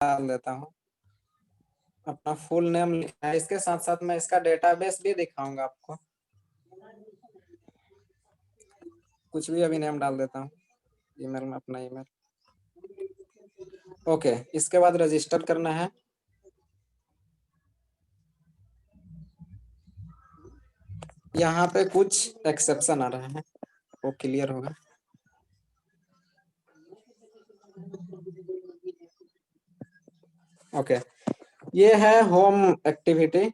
डाल देता हूँ। अपना फुल नेम लिखना है, इसके साथ साथ मैं इसका डेटाबेस भी दिखाऊंगा आपको। कुछ भी अभी नेम डाल देता हूँ, ईमेल में अपना ईमेल। ओके, इसके बाद रजिस्टर करना है। यहाँ पे कुछ एक्सेप्शन आ रहा है, वो क्लियर होगा। ओके, ये है होम एक्टिविटी।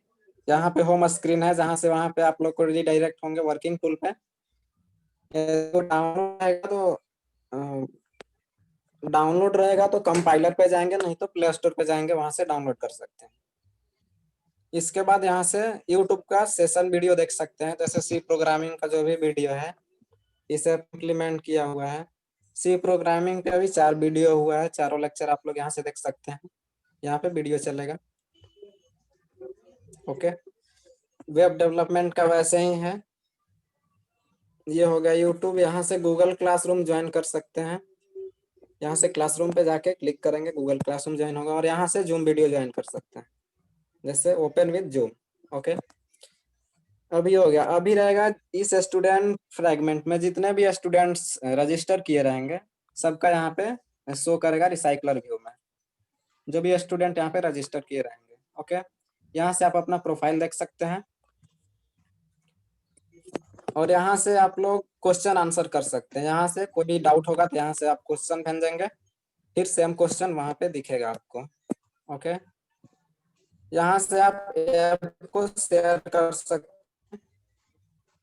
यहाँ पे होम स्क्रीन है, जहाँ से वहां पे आप लोग को रिडायरेक्ट होंगे वर्किंग टूल पे। तो डाउनलोड रहेगा तो कंपाइलर पे जाएंगे, नहीं तो प्ले स्टोर पे जाएंगे, वहां से डाउनलोड कर सकते हैं। इसके बाद यहाँ से यूट्यूब का सेशन वीडियो देख सकते हैं, जैसे सी प्रोग्रामिंग का जो भी वीडियो है इसे इम्प्लीमेंट किया हुआ है। सी प्रोग्रामिंग पे अभी 4 वीडियो हुआ है, चारों लेक्चर आप लोग यहाँ से देख सकते हैं। यहाँ पे वीडियो चलेगा। ओके, वेब डेवलपमेंट का वैसे ही है। ये हो गया यूट्यूब। यहाँ से गूगल क्लासरूम ज्वाइन कर सकते हैं। यहाँ से क्लासरूम पे जाके क्लिक करेंगे, गूगल क्लासरूम ज्वाइन होगा। और यहाँ से जूम वीडियो ज्वाइन कर सकते हैं, जैसे ओपन विद जूम। ओके, अभी हो गया। अभी रहेगा इस स्टूडेंट फ्रेगमेंट में जितने भी स्टूडेंट्स रजिस्टर किए रहेंगे सबका यहाँ पे शो करेगा रिसाइकलर व्यू में, जो भी स्टूडेंट यहाँ पे रजिस्टर किए रहेंगे। ओके, यहाँ से आप अपना प्रोफाइल देख सकते हैं और यहाँ से आप लोग क्वेश्चन आंसर कर सकते हैं। यहाँ से कोई भी डाउट होगा तो यहाँ से आप क्वेश्चन भेजेंगे, फिर सेम क्वेश्चन वहां पे दिखेगा आपको। ओके, यहाँ से आप ऐप को शेयर कर सकते हैं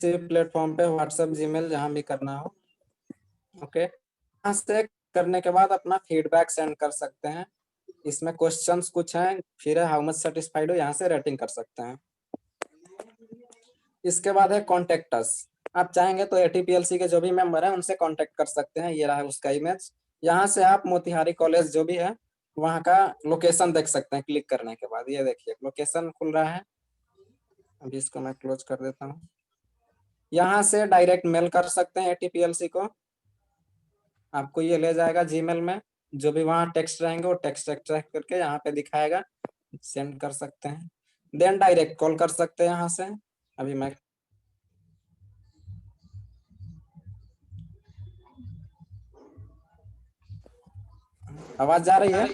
किसी प्लेटफॉर्म पे, व्हाट्सएप, जीमेल, जहाँ भी करना हो। ओके, यहाँ से करने के बाद अपना फीडबैक सेंड कर सकते हैं। इसमें क्वेश्चंस कुछ हैं, फिर है हाउ मच सेटिस्फाइड हो, यहाँ से रेटिंग कर सकते हैं। इसके बाद है कॉन्टेक्ट अस। आप चाहेंगे तो एटीपीएलसी के जो भी मेंबर हैं उनसे कांटेक्ट कर सकते हैं। ये रहा उसका इमेज। यहाँ से आप मोतिहारी कॉलेज जो भी है वहाँ का लोकेशन देख सकते हैं क्लिक करने के बाद। ये देखिए लोकेशन खुल रहा है। अभी इसको मैं क्लोज कर देता हूँ। यहाँ से डायरेक्ट मेल कर सकते हैं एटीपीएलसी को, आपको ये ले जाएगा जीमेल में। जो भी वहाँ टेक्स्ट रहेंगे वो टेक्स्ट एक्सट्रैक्ट करके यहाँ पे दिखाएगा, सेंड कर सकते हैं। देन डायरेक्ट कॉल कर सकते हैं यहाँ से। अभी मैं आवाज जा रही है?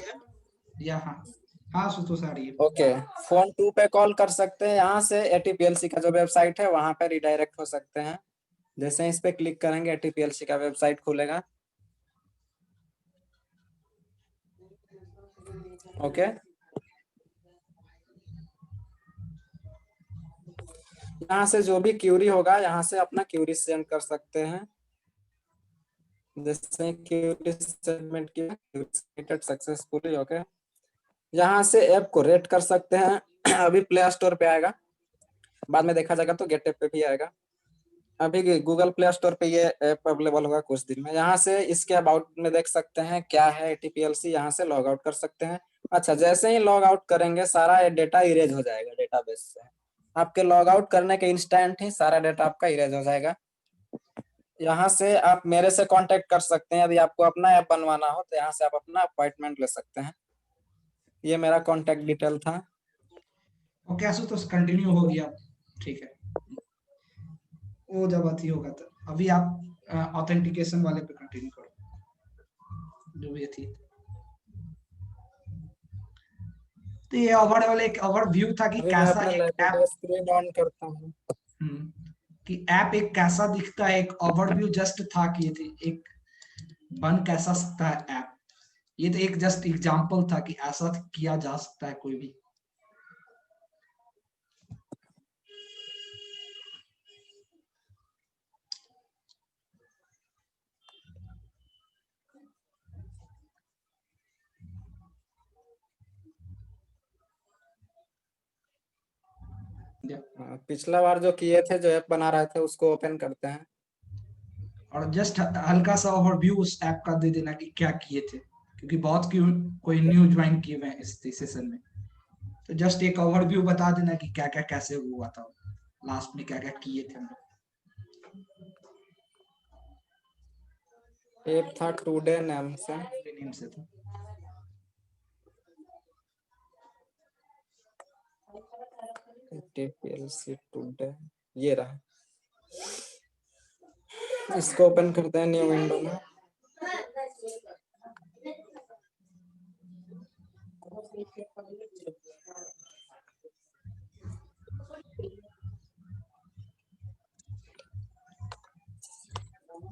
या हाँ हाँ सुतो साड़ी है। ओके, फोन 2 पे कॉल कर सकते हैं। यहाँ से एटीपीएलसी का जो वेबसाइट है वहां पे रिडायरेक्ट हो सकते हैं। जैसे ही इस पे क्लिक करेंगे एटीपीएलसी का वेबसाइट खुलेगा। ओके, यहाँ से जो भी क्यूरी होगा यहाँ से अपना क्यूरी सेंड कर सकते हैं। जैसे क्यूरी सबमिट किया, क्यूरी सबमिटेड सक्सेसफुली। ओके, यहाँ से ऐप को रेट कर सकते हैं। अभी प्ले स्टोर पे आएगा, बाद में देखा जाएगा तो गेट ऐप पे भी आएगा। अभी गूगल प्ले स्टोर पे ये ऐप अवेलेबल होगा कुछ दिन में। यहाँ से इसके अबाउट में देख सकते हैं क्या है एटीपीएलसी। यहाँ से लॉग आउट कर सकते हैं। अच्छा, जैसे ही लॉग आउट करेंगे सारा डेटा इरेज हो जाएगा डेटाबेस से। आपके लॉग आउट करने के इंस्टेंट ही सारा डेटा आपका इरेज हो जाएगा। यहाँ से आप मेरे से कांटेक्ट कर सकते हैं। यदि आपको अपना ऐप बनवाना हो तो यहाँ से आप अपना अपॉइंटमेंट ले सकते हैं। ये मेरा कांटेक्ट डिटेल था। ओके आसु तो कंटिन्यू हो गया। ठीक है, वो जब अति होगा तो अभी आप ऑथेंटिकेशन वाले पे कंटिन्यू करो जो भी थी। तो ये ओवर वाले एक ओवर व्यू था कि अभी मैं कैसा अपना एक लैपटॉप ऐप का स्क्रीन ऑन करता हूँ। कि ऐप एक कैसा दिखता है, एक ओवरव्यू जस्ट था कि ये थी एक बन कैसा सकता है ऐप। ये तो एक जस्ट एग्जांपल था कि ऐसा किया जा सकता है कोई भी। पिछला बार जो किए थे, जो ऐप बना रहे थे, उसको ओपन करते हैं। और जस्ट हल्का सा ओवरव्यू उस ऐप का दे देना कि क्या किए थे, क्योंकि बहुत कोई न्यू ज्वाइन किए हुए हैं इस सेशन में। तो जस्ट एक ओवरव्यू बता देना कि क्या क्या कैसे हुआ था, लास्ट में क्या क्या किए थे हम ऐप था टुडे नाम से। लोग नेम से था। NTPLC टुडे, ये रहा। इसको ओपन करते हैं न्यू विंडो में।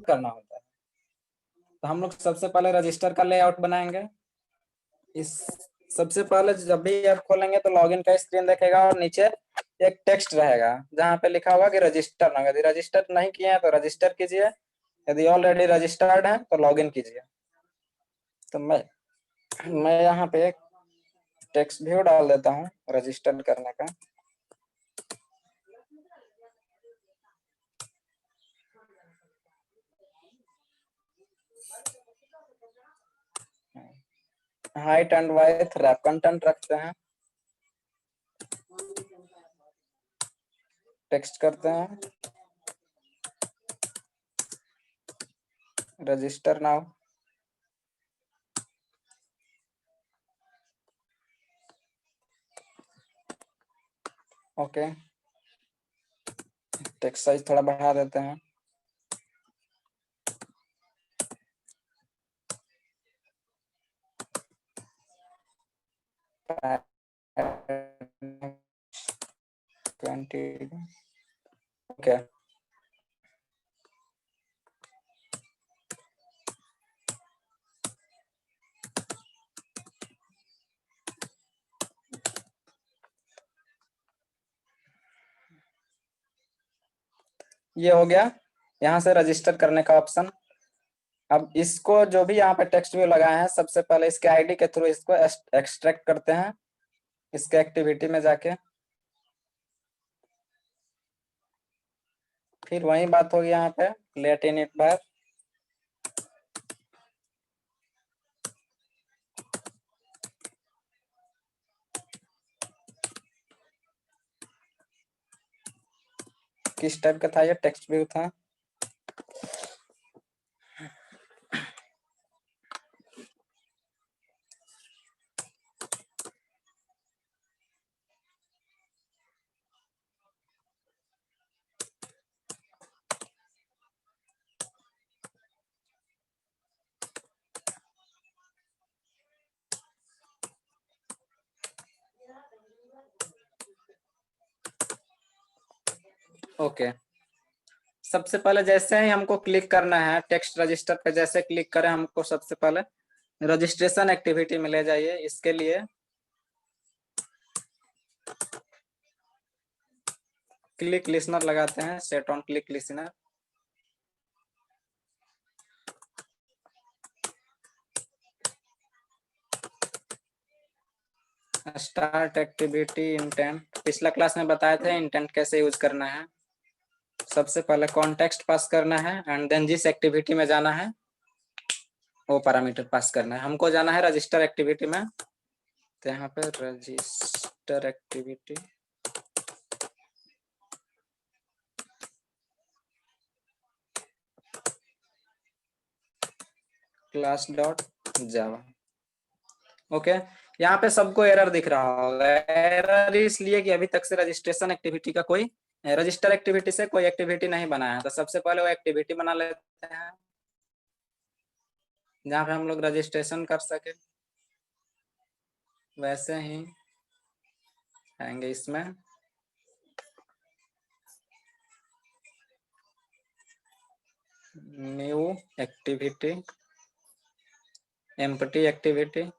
करना होता है तो हम लोग सबसे पहले रजिस्टर का लेआउट बनाएंगे। इस सबसे पहले जब भी ऐप खोलेंगे तो लॉगिन का स्क्रीन देखेगा और नीचे एक टेक्स्ट रहेगा जहाँ पे लिखा होगा कि रजिस्टर ना। यदि रजिस्टर नहीं किए हैं तो रजिस्टर कीजिए, यदि ऑलरेडी रजिस्टर्ड है तो लॉगिन कीजिए। तो मैं यहाँ पे एक टेक्स्ट व्यू डाल देता हूँ रजिस्टर करने का। हाइट एंड वाइथ रैप कंटेंट रखते हैं, टेक्स्ट करते हैं register now. Okay, text size थोड़ा बढ़ा देते हैं। ओके, ये हो गया यहाँ से रजिस्टर करने का ऑप्शन। अब इसको जो भी यहाँ पे टेक्स्ट व्यू लगाए हैं सबसे पहले इसके आईडी के थ्रू इसको एक्सट्रैक्ट करते हैं इसके एक्टिविटी में जाके। फिर वही बात होगी यहाँ पे लेट इनिट बार। किस टाइप का था ये टेक्स्ट व्यू था? ओके, सबसे पहले जैसे ही हमको क्लिक करना है टेक्स्ट रजिस्टर पे, जैसे क्लिक करें हमको सबसे पहले रजिस्ट्रेशन एक्टिविटी में ले जाइए। इसके लिए क्लिक लिसनर लगाते हैं, set on click listener. Start activity intent, पिछला क्लास में बताए थे इंटेंट कैसे यूज करना है। सबसे पहले कॉन्टेक्स्ट पास करना है एंड देन जिस एक्टिविटी में जाना है वो पैरामीटर पास करना है। हमको जाना है रजिस्टर एक्टिविटी में, तो यहाँ पे रजिस्टर एक्टिविटी क्लास डॉट जावा। ओके, यहाँ पे सबको एरर दिख रहा होगा। एरर इसलिए कि अभी तक से रजिस्ट्रेशन एक्टिविटी का कोई रजिस्टर एक्टिविटी से कोई एक्टिविटी नहीं बनाया है। तो सबसे पहले वो एक्टिविटी बना लेते हैं जहाँ पे हम लोग रजिस्ट्रेशन कर सके। वैसे ही आएंगे इसमें, new activity, empty activity,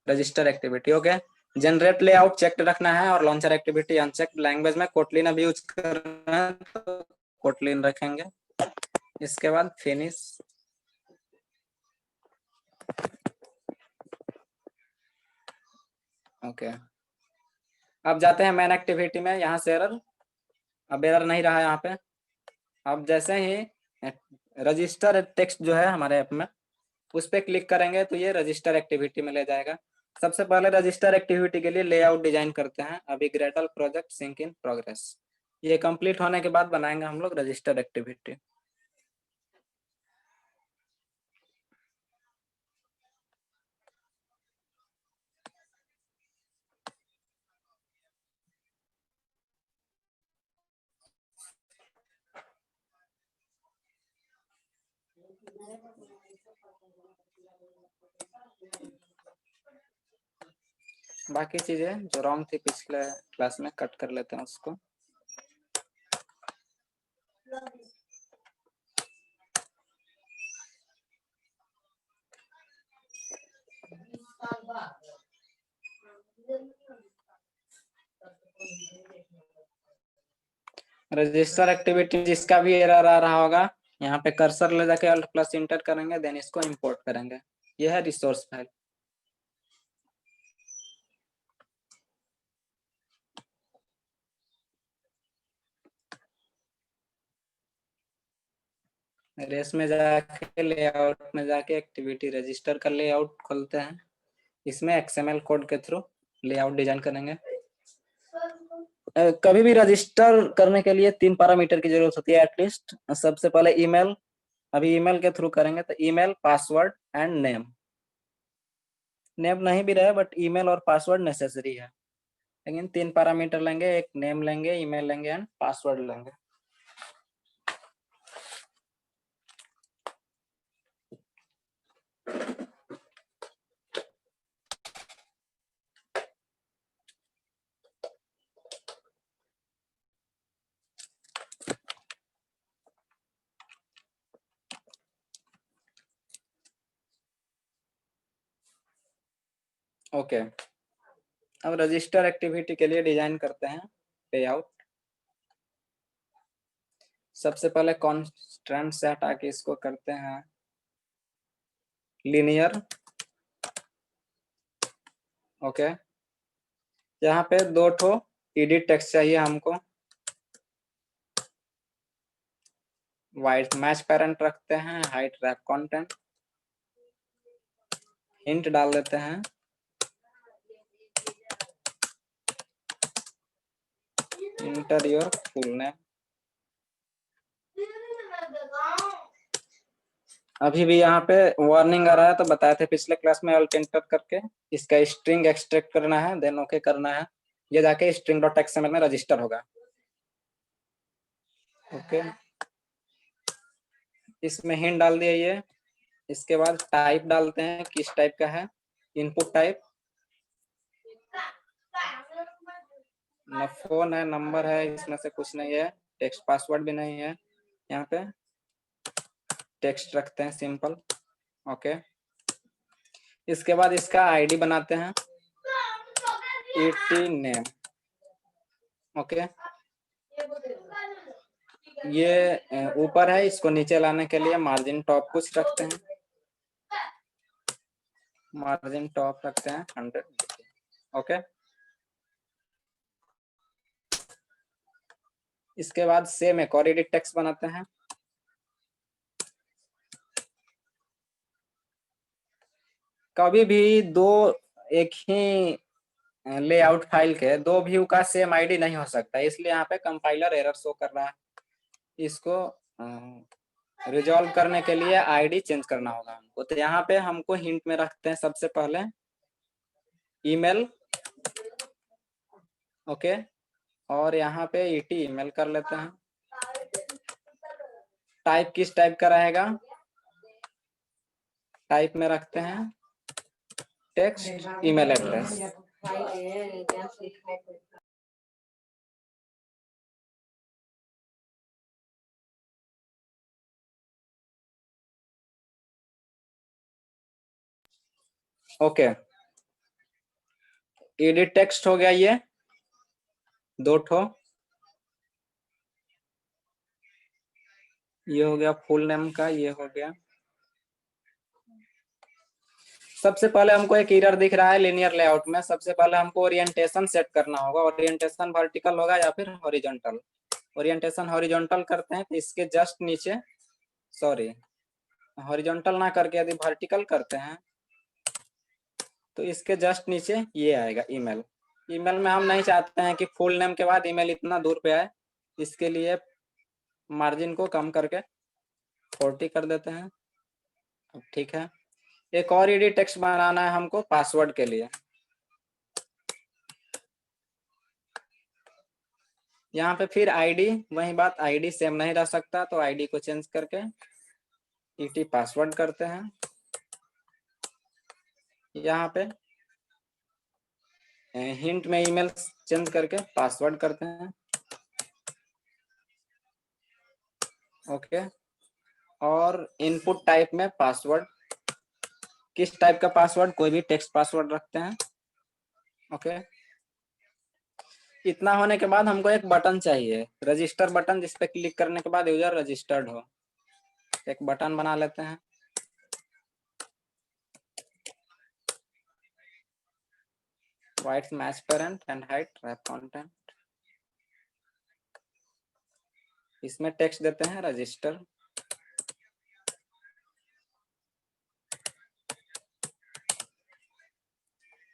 register activity. Okay, generate layout check रखना है और लॉन्चर एक्टिविटी अनचेक। लैंग्वेज में कोटलिन अभी यूज कर रहे हैं तो कोटलिन रखेंगे। इसके बाद फिनिश। ओके, अब जाते हैं मेन एक्टिविटी में। यहाँ से एरर, अब एरर नहीं रहा यहाँ पे। अब जैसे ही रजिस्टर टेक्स्ट जो है हमारे ऐप में उस पर क्लिक करेंगे तो ये रजिस्टर एक्टिविटी में ले जाएगा। सबसे पहले रजिस्टर एक्टिविटी के लिए लेआउट डिजाइन करते हैं। अभी Gradle project sync in progress, ये कंप्लीट होने के बाद बनाएंगे हम लोग रजिस्टर एक्टिविटी। बाकी चीजें जो रॉन्ग थी पिछले क्लास में कट कर लेते हैं उसको। रजिस्टर एक्टिविटी जिसका भी एरर आ रहा होगा, यहाँ पे कर्सर ले जाके अल्ट प्लस इंटर करेंगे, देन इसको इंपोर्ट करेंगे। यह है रिसोर्स फाइल। रेस में जाके लेआउट में जाके एक्टिविटी रजिस्टर का लेआउट खोलते हैं। इसमें XML कोड के थ्रू लेआउट डिजाइन करेंगे। कभी भी रजिस्टर करने के लिए 3 पैरामीटर की जरूरत होती है एटलीस्ट। सबसे पहले ईमेल, अभी ईमेल के थ्रू करेंगे तो email, password and name. Name नहीं भी रहे बट ईमेल और पासवर्ड नेसेसरी है। लेकिन 3 पैरामीटर लेंगे, एक नेम लेंगे, ईमेल लेंगे एंड पासवर्ड लेंगे। ओके, अब रजिस्टर एक्टिविटी के लिए डिजाइन करते हैं पेआउट। सबसे पहले कॉन्स्टेंट से हटा के इसको करते हैं लीनियर। ओके, यहाँ पे 2 ठो एडिट टेक्स्ट चाहिए हमको। वाइट मैच पेरेंट रखते हैं, हाइट रैप कंटेंट, हिंट डाल देते हैं इंटर योर फुल नेम। अभी भी यहाँ पे वार्निंग आ रहा है तो बताए थे पिछले क्लास में अल्ट एंटर करके इसका स्ट्रिंग एक्सट्रैक्ट करना है, देन ओके करना है। ये जाके string.xml में रजिस्टर होगा। ओके, इसमें हिंट डाल दिया ये। इसके बाद टाइप डालते हैं, किस टाइप का है। इनपुट टाइप न फोन है, नंबर है, इसमें से कुछ नहीं है। टेक्स्ट पासवर्ड भी नहीं है। यहाँ पे टेक्स्ट रखते हैं सिंपल। ओके, इसके बाद इसका आईडी बनाते हैं ET नेम। ओके, ये ऊपर है, इसको नीचे लाने के लिए मार्जिन टॉप कुछ रखते हैं। मार्जिन टॉप रखते हैं 100। ओके, इसके बाद सेम एक और एडिट टेक्स्ट बनाते हैं। कभी भी दो एक ही लेआउट फाइल के 2 व्यू का सेम आईडी नहीं हो सकता, इसलिए यहाँ पे कंपाइलर एरर शो कर रहा है। इसको रिजॉल्व करने के लिए आईडी चेंज करना होगा हमको। तो यहाँ पे हमको हिंट में रखते हैं सबसे पहले ईमेल। ओके, और यहाँ पे ET ईमेल कर लेते हैं। टाइप किस टाइप का रहेगा, टाइप में रखते हैं text email address. Okay, edit text हो गया ये 2 ठो। ये हो गया फुल नेम का, ये हो गया। सबसे पहले हमको एक एरर दिख रहा है लिनियर लेआउट में। सबसे पहले हमको ओरिएंटेशन सेट करना होगा। ओरिएंटेशन वर्टिकल होगा या फिर हॉरिजॉन्टल। ओरिएंटेशन हॉरिजॉन्टल करते हैं तो इसके जस्ट नीचे, सॉरी हॉरिजॉन्टल ना करके यदि वर्टिकल करते हैं तो इसके जस्ट नीचे ये आएगा ईमेल। ईमेल में हम नहीं चाहते हैं कि फुल नेम के बाद ईमेल इतना दूर पे आए, इसके लिए मार्जिन को कम करके 40 कर देते हैं। ठीक है, एक और एडिट टेक्स्ट बनाना है हमको पासवर्ड के लिए। यहाँ पे फिर आईडी, वही बात, आईडी सेम नहीं रह सकता तो आईडी को चेंज करके ET पासवर्ड करते हैं, यहाँ पे हिंट में ईमेल चेंज करके पासवर्ड करते हैं। ओके, और इनपुट टाइप में पासवर्ड, किस टाइप का पासवर्ड, कोई भी टेक्स्ट पासवर्ड रखते हैं। ओके, इतना होने के बाद हमको एक बटन चाहिए, रजिस्टर बटन, जिस पे क्लिक करने के बाद यूजर रजिस्टर्ड हो। एक बटन बना लेते हैं। White match parent and height wrap content, इसमें टेक्स्ट देते हैं रजिस्टर।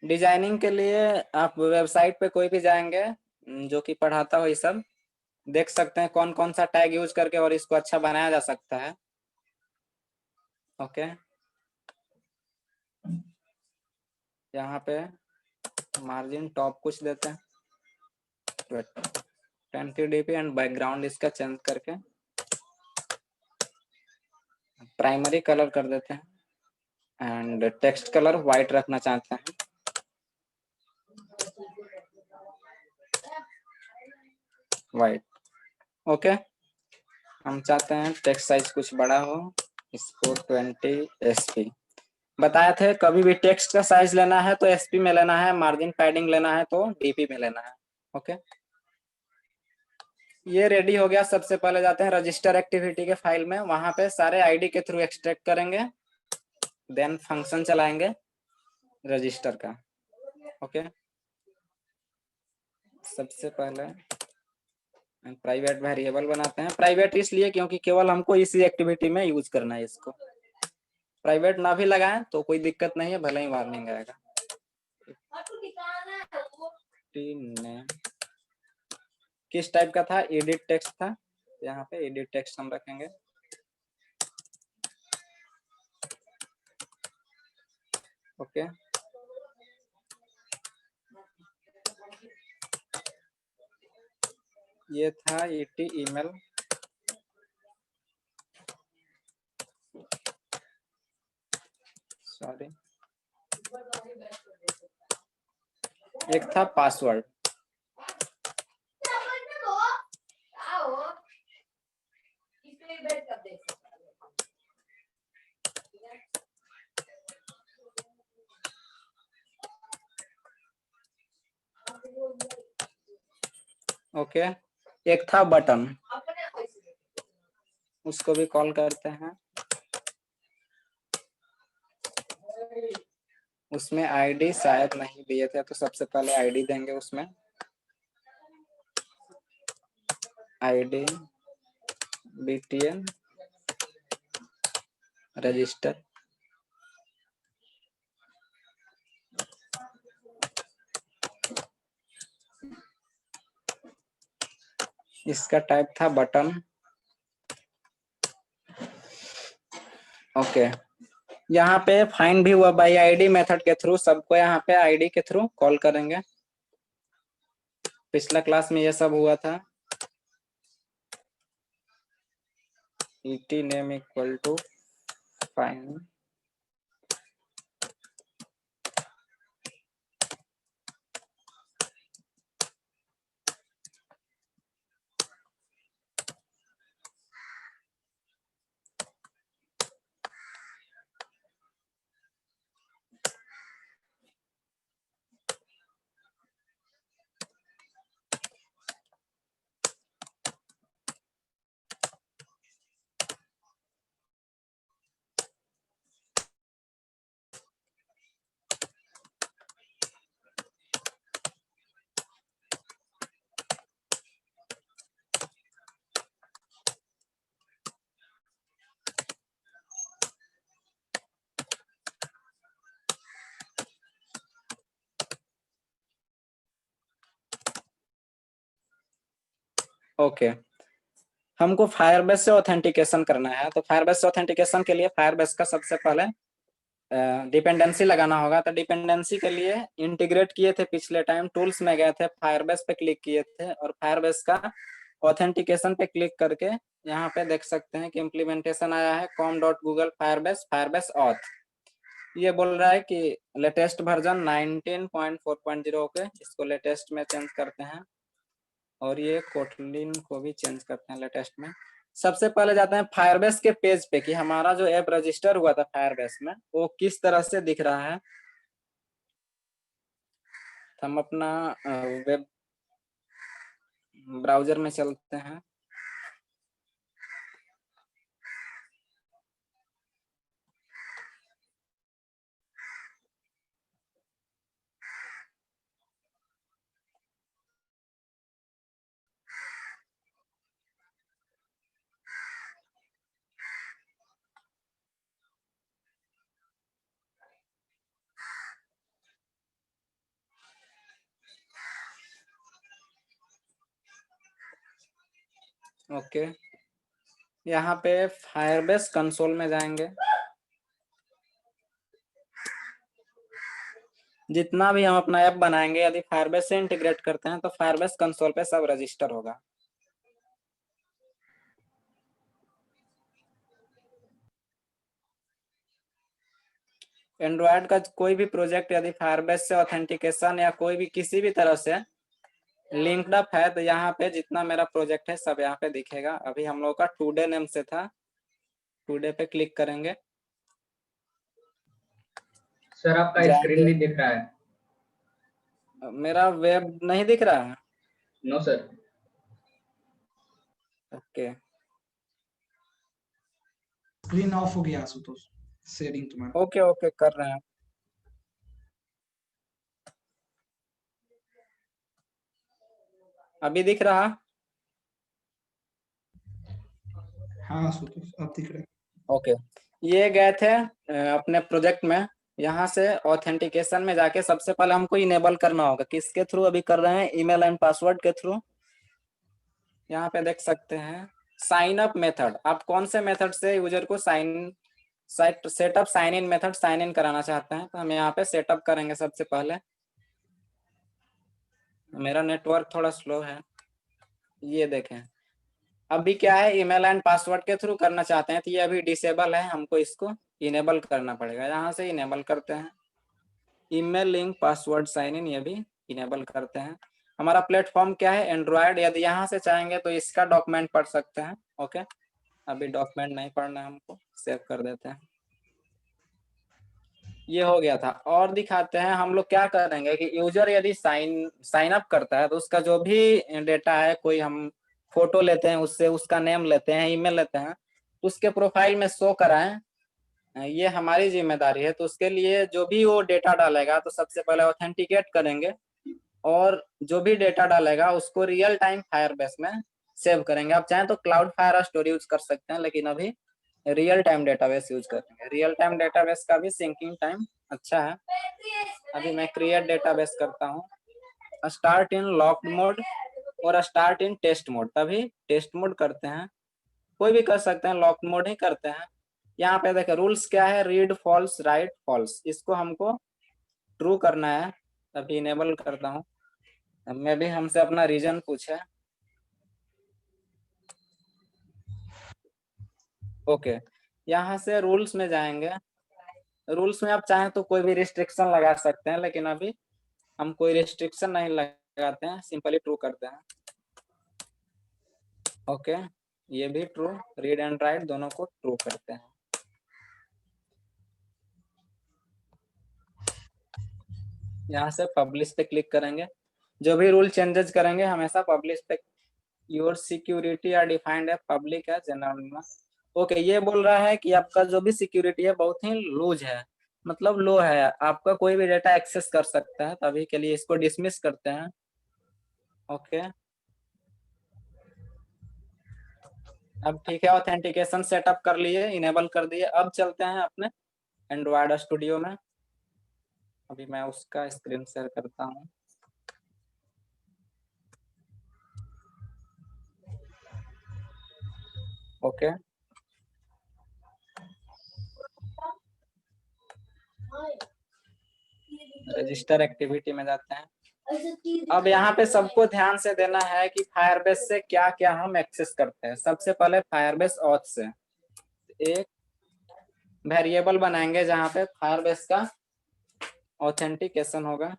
डिजाइनिंग के लिए आप वेबसाइट पे कोई भी जाएंगे जो कि पढ़ाता हो, ये सब देख सकते हैं कौन कौन सा टैग यूज करके और इसको अच्छा बनाया जा सकता है। ओके, यहाँ पे मार्जिन टॉप कुछ देते हैं 20 dp एंड बैकग्राउंड इसका चेंज करके प्राइमरी कलर कर देते हैं एंड टेक्स्ट कलर व्हाइट रखना चाहते हैं। व्हाइट। ओके, हम चाहते हैं टेक्स्ट साइज कुछ बड़ा हो, इसको 20 SP बताए थे। कभी भी टेक्स्ट का साइज लेना है तो SP में लेना है, मार्जिन पैडिंग लेना है तो DP में लेना है। ओके, ये रेडी हो गया। सबसे पहले जाते हैं रजिस्टर एक्टिविटी के फाइल में, वहां पे सारे आईडी के थ्रू एक्सट्रैक्ट करेंगे, देन फंक्शन चलाएंगे रजिस्टर का। ओके, सबसे पहले प्राइवेट वेरिएबल बनाते हैं। प्राइवेट इसलिए क्योंकि केवल हमको इसी एक्टिविटी में यूज करना है इसको। प्राइवेट ना भी लगाएं तो कोई दिक्कत नहीं है, भले ही वार्निंग आएगा। किस टाइप का था, एडिट टेक्स्ट था, यहाँ पे एडिट टेक्स्ट हम रखेंगे। ओके, ये था ET ईमेल। सॉरी, एक था पासवर्ड। ओके, एक था बटन, उसको भी कॉल करते हैं। उसमें आईडी शायद नहीं दिए थे, तो सबसे पहले आईडी देंगे। उसमें आईडी BTN रजिस्टर, इसका टाइप था बटन। ओके, यहाँ पे फाइंड भी हुआ बाई आईडी मेथड के थ्रू, सबको यहाँ पे आईडी के थ्रू कॉल करेंगे। पिछला क्लास में ये सब हुआ था। ET name equal to find, okay, हमको फायरबेस से ऑथेंटिकेशन करना है। तो फायरबेस से ऑथेंटिकेशन के लिए फायरबेस का सबसे पहले डिपेंडेंसी लगाना होगा। तो डिपेंडेंसी के लिए इंटीग्रेट किए थे पिछले टाइम, टूल्स में गए थे, फायरबेस पे क्लिक किए थे और फायरबेस का ऑथेंटिकेशन पे क्लिक करके यहाँ पे देख सकते हैं कि इम्प्लीमेंटेशन आया है com.google firebase auth। ये बोल रहा है कि लेटेस्ट वर्जन 19.4.0 के, इसको लेटेस्ट में चेंज करते हैं और ये कोटलिन को भी चेंज करते हैं लेटेस्ट में। सबसे पहले जाते हैं फायरबेस के पेज पे कि हमारा जो ऐप रजिस्टर हुआ था फायरबेस में वो किस तरह से दिख रहा है। हम अपना वेब ब्राउजर में चलते हैं। ओके, यहाँ पे फायरबेस कंसोल में जाएंगे। जितना भी हम अपना ऐप बनाएंगे यदि फायरबेस से इंटीग्रेट करते हैं तो फायरबेस कंसोल पे सब रजिस्टर होगा। एंड्रॉयड का कोई भी प्रोजेक्ट यदि फायरबेस से ऑथेंटिकेशन या कोई भी किसी भी तरह से लिंक्ड अप है तो यहाँ पे जितना मेरा प्रोजेक्ट है सब यहाँ पे दिखेगा। अभी हम लोग का टुडे नेम से था, टुडे पे क्लिक करेंगे। सर आपका स्क्रीन नहीं दिख रहा है। मेरा वेब नहीं दिख रहा है? No sir. Okay, screen off हो गया आशुतोष, शेयरिंग तुम्हारा। ओके ओके कर रहे हैं। अभी दिख रहा? हाँ आशुतोष अब दिख रहा है। ओके, ये गए थे अपने प्रोजेक्ट में। यहाँ से ऑथेंटिकेशन में जाके सबसे पहले हमको इनेबल करना होगा। किसके थ्रू अभी कर रहे हैं? ईमेल एंड पासवर्ड के थ्रू। यहाँ पे देख सकते हैं साइन अप मेथड। आप कौन से मेथड से यूजर को setup sign in method sign in कराना चाहते हैं, तो हम यहाँ पे सेटअप करेंगे सबसे पहले। मेरा नेटवर्क थोड़ा स्लो है। ये देखें, अभी क्या है, ईमेल एंड पासवर्ड के थ्रू करना चाहते हैं तो ये अभी डिसेबल है, हमको इसको इनेबल करना पड़ेगा। यहाँ से इनेबल करते हैं। Email link password sign in, ये भी इनेबल करते हैं। हमारा प्लेटफॉर्म क्या है? एंड्रॉयड। यदि यहाँ से चाहेंगे तो इसका डॉक्यूमेंट पढ़ सकते हैं। ओके, अभी डॉक्यूमेंट नहीं पढ़ना है हमको, सेव कर देते हैं। ये हो गया था। और दिखाते हैं हम लोग क्या करेंगे कि यूजर यदि साइन अप करता है तो उसका जो भी डेटा है, कोई हम फोटो लेते हैं उससे, उसका नेम लेते हैं, ईमेल लेते हैं, तो उसके प्रोफाइल में शो कराएं, ये हमारी जिम्मेदारी है। तो उसके लिए जो भी वो डेटा डालेगा तो सबसे पहले ऑथेंटिकेट करेंगे और जो भी डेटा डालेगा उसको रियल टाइम फायरबेस में सेव करेंगे। आप चाहें तो क्लाउड फायर स्टोर यूज कर सकते हैं, लेकिन अभी रियल टाइम डेटाबेस यूज करेंगे। रियल टाइम डेटाबेस का भी सिंकिंग टाइम अच्छा है। अभी मैं क्रिएट डेटाबेस करता हूँ, स्टार्ट इन लॉक्ड मोड और स्टार्ट इन टेस्ट मोड। तभी टेस्ट मोड करते हैं, कोई भी कर सकते हैं, लॉक मोड ही करते हैं। यहाँ पे देखें रूल्स क्या है, रीड फॉल्स राइट फॉल्स, इसको हमको ट्रू करना है। अभी इनेबल करता हूँ। मैं भी हमसे अपना रीजन पूछे। ओके, यहाँ से रूल्स में जाएंगे। रूल्स में आप चाहें तो कोई भी रिस्ट्रिक्शन लगा सकते हैं, लेकिन अभी हम कोई रिस्ट्रिक्शन नहीं लगाते हैं, सिंपली ट्रू करते हैं। ओके, ये भी ट्रू, रीड एंड राइट दोनों को ट्रू करते हैं। यहाँ से पब्लिश पे क्लिक करेंगे। जो भी रूल चेंजेस करेंगे हमेशा पब्लिश पे। योर सिक्योरिटी आर डिफाइंड है पब्लिक है जनरल। ओके, ये बोल रहा है कि आपका जो भी सिक्योरिटी है बहुत ही लूज है, मतलब लो है, आपका कोई भी डेटा एक्सेस कर सकता है। तभी के लिए इसको डिसमिस करते हैं। ओके, अब ठीक है, ऑथेंटिकेशन सेटअप कर लिए, इनेबल कर दिए। अब चलते हैं अपने एंड्रॉयड स्टूडियो में। अभी मैं उसका स्क्रीन शेयर करता हूँ। ओके, रजिस्टर एक्टिविटी में जाते हैं। अब यहाँ पे सबको ध्यान से देना है कि फायरबेस से क्या क्या हम एक्सेस करते हैं। सबसे पहले फायरबेस ऑथ से एक वेरिएबल बनाएंगे जहाँ पे फायरबेस का ऑथेंटिकेशन होगा।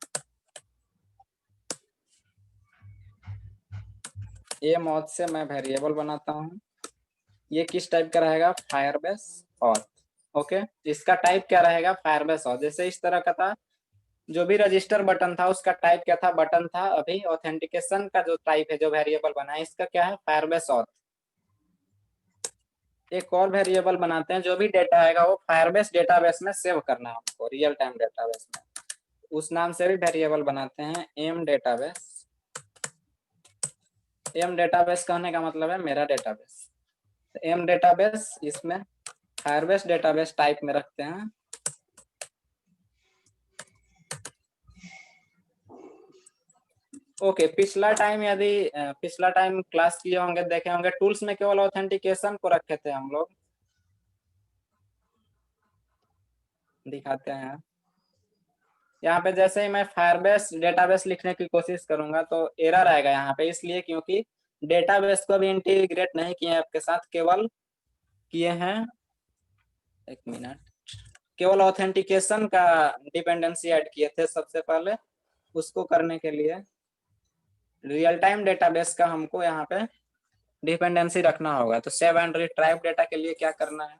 ये मॉथ से मैं वेरिएबल बनाता हूँ। ये किस टाइप का रहेगा? Firebase auth. ओके, इसका टाइप क्या रहेगा? Firebase auth. जैसे इस तरह का था, जो भी रजिस्टर बटन था उसका टाइप क्या था? बटन था। अभी ऑथेंटिकेशन का जो टाइप है, जो वेरिएबल बना है, इसका क्या है? Firebase auth. एक और वेरिएबल बनाते हैं, जो भी डेटा आएगा वो फायरबेस डेटाबेस में सेव करना है हमको, रियल टाइम डेटाबेस में। उस नाम से भी वेरिएबल बनाते हैं, एम डेटाबेस। एम डेटाबेस कहने का मतलब है मेरा डेटाबेस। एम डेटाबेस, इसमें फायरबेस डेटाबेस टाइप में रखते हैं। ओके, पिछला टाइम क्लास किए होंगे, देखे होंगे, टूल्स में केवल ऑथेंटिकेशन को रखे थे हम लोग। दिखाते हैं यहाँ पे। जैसे ही मैं फायरबेस डेटाबेस लिखने की कोशिश करूंगा तो एरर आएगा यहाँ पे, इसलिए क्योंकि डेटाबेस को भी इंटीग्रेट नहीं किए हैं आपके साथ, केवल किए हैं, एक मिनट, केवल ऑथेंटिकेशन का डिपेंडेंसी ऐड किए थे सबसे पहले। उसको करने के लिए रियल टाइम डेटाबेस का हमको यहाँ पे डिपेंडेंसी रखना होगा। तो सेव एंड रिट्राइव डेटा के लिए क्या करना है?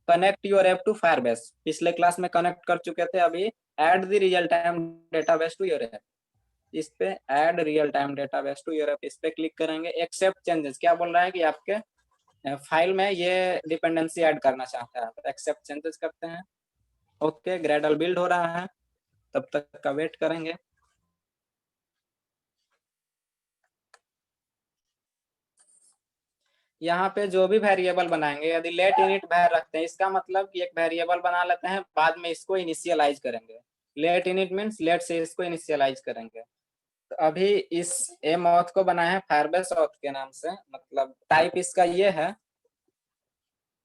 Connect your app to Firebase. पिछले क्लास में कनेक्ट कर चुके थे, अभी add the real time database to your app. इस पे add real time database to your app, इस पे क्लिक करेंगे। एक्सेप्ट चेंजेस, क्या बोल रहा है कि आपके फाइल में ये डिपेंडेंसी ऐड करना चाहता है, एक्सेप्ट चेंजेस करते हैं। ओके, ग्रेडल बिल्ड हो रहा है, तब तक का वेट करेंगे। यहाँ पे जो भी वेरिएबल बनाएंगे, यदि लेट इनिट var रखते हैं, इसका मतलब कि एक वेरिएबल बना लेते हैं, बाद में इसको इनिशियलाइज करेंगे। लेट इनिट मीन्स लेट से इसको इनिशियलाइज करेंगे। तो अभी इस एम ऑथ को बनाया है फायरबेस ऑथ के नाम से, मतलब टाइप इसका ये है,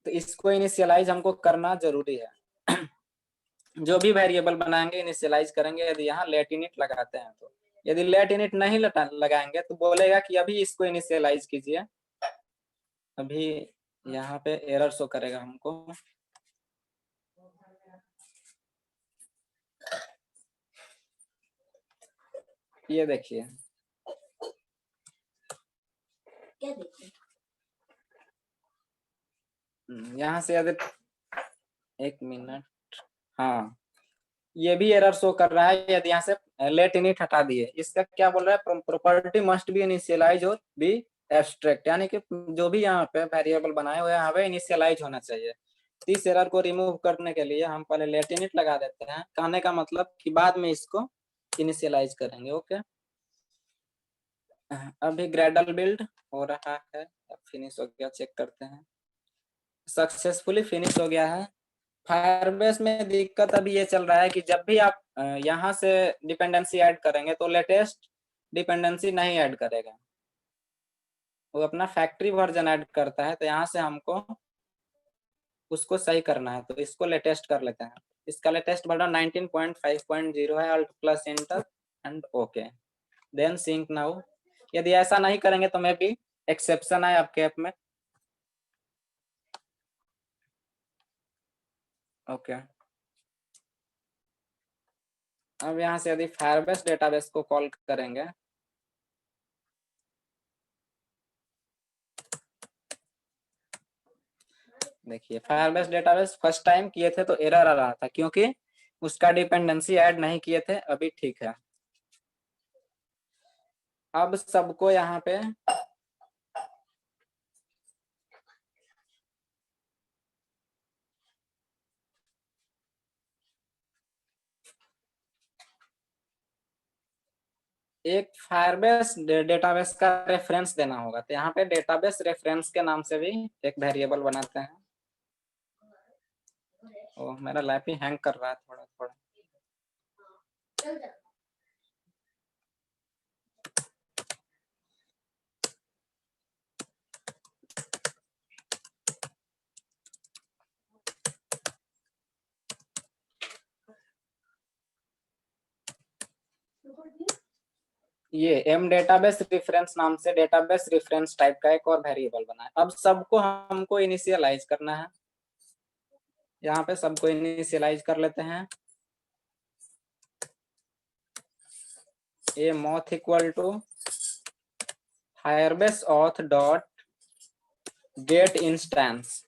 तो इसको इनिशियलाइज हमको करना जरूरी है। जो भी वेरिएबल बनाएंगे इनिशियलाइज करेंगे। यदि यहाँ लेट इनिट लगाते हैं तो, यदि लेट इनिट नहीं लगाएंगे तो बोलेगा कि अभी इसको इनिशियलाइज कीजिए। अभी यहाँ पे एरर शो करेगा हमको। ये देखिए, क्या देखिए, यहाँ से यदि, एक मिनट, हाँ, ये भी एरर शो कर रहा है। यदि यहाँ से लेट इनिट हटा दिए, इसका क्या बोल रहा है? प्रॉपर्टी मस्ट बी इनिशियलाइज और बी एब्स्ट्रैक्ट, यानी कि जो भी यहाँ पे वेरिएबल बनाए हुए यहाँ पे इनिशियलाइज होना चाहिए। इस एरर को रिमूव करने के लिए हम पहले लेट इनिट लगा देते हैं, कहने का मतलब कि बाद में इसको इनिशियलाइज करेंगे। ओके, अभी ग्रेडल बिल्ड हो रहा है, फिनिश हो गया, चेक करते हैं। सक्सेसफुली फिनिश हो गया है। फायरबेस में दिक्कत अभी ये चल रहा है कि जब भी आप यहाँ से डिपेंडेंसी ऐड करेंगे तो लेटेस्ट डिपेंडेंसी नहीं ऐड करेगा, वो अपना फैक्ट्री वर्जन ऐड करता है। तो यहाँ से हमको उसको सही करना है, तो इसको लेटेस्ट कर लेते हैं। इसका लेटेस्ट वर्जन 19.5.0 है। Alt plus enter and okay, then sync now. यदि ऐसा नहीं करेंगे तो मे बी एक्सेप्शन है आपके ऐप में। ओके, अब यहाँ से यदि फायरबेस डेटाबेस को कॉल करेंगे, देखिए फायरबेस डेटाबेस फर्स्ट टाइम किए थे तो एरर आ रहा था, क्योंकि उसका डिपेंडेंसी ऐड नहीं किए थे। अभी ठीक है। अब सबको यहाँ पे एक फायरबेस डेटाबेस का रेफरेंस देना होगा। तो यहाँ पे डेटाबेस रेफरेंस के नाम से भी एक वेरिएबल बनाते हैं। ओह, मेरा लैप ही हैंग कर रहा है थोड़ा थोड़ा। ये एम डेटाबेस रेफरेंस नाम से डेटाबेस रेफरेंस टाइप का एक और वेरिएबल बना है। अब सबको हमको इनिशियलाइज करना है। यहाँ पे सबको इनिशियलाइज कर लेते हैं। ये mauth equal to Firebase auth dot get instance.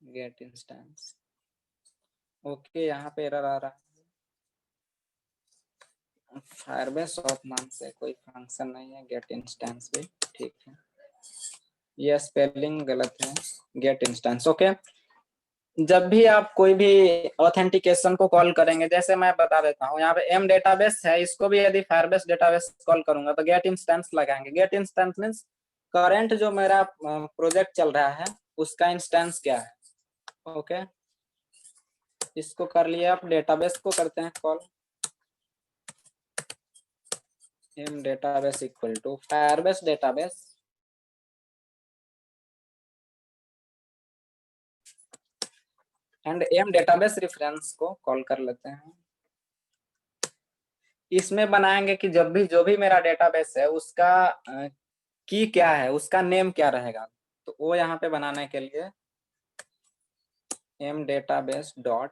Get instance. Okay, यहाँ पे एरर आ रहा है। फायरबेस ऑफ नाम से कोई फंक्शन नहीं है, गेट इंस्टेंस भी ठीक है। ये स्पेलिंग गलत है, गेट इंस्टेंस। ओके, जब भी आप कोई भी ऑथेंटिकेशन को कॉल करेंगे, जैसे मैं बता देता हूँ, यहाँ पे एम डेटाबेस है, इसको भी यदि फायरबेस डेटाबेस कॉल करूंगा तो गेट इंस्टेंस लगाएंगे। गेट इंस्टेंस मींस करंट जो मेरा प्रोजेक्ट चल रहा है उसका इंस्टेंस क्या है। ओके, इसको कर लिया। आप डेटाबेस को करते हैं call. M database equal to Firebase database and m database reference को कॉल कर लेते हैं। इसमें बनाएंगे कि जब भी जो भी मेरा डेटाबेस है उसका की क्या है, उसका नेम क्या रहेगा। तो वो यहाँ पे बनाने के लिए एम डेटाबेस डॉट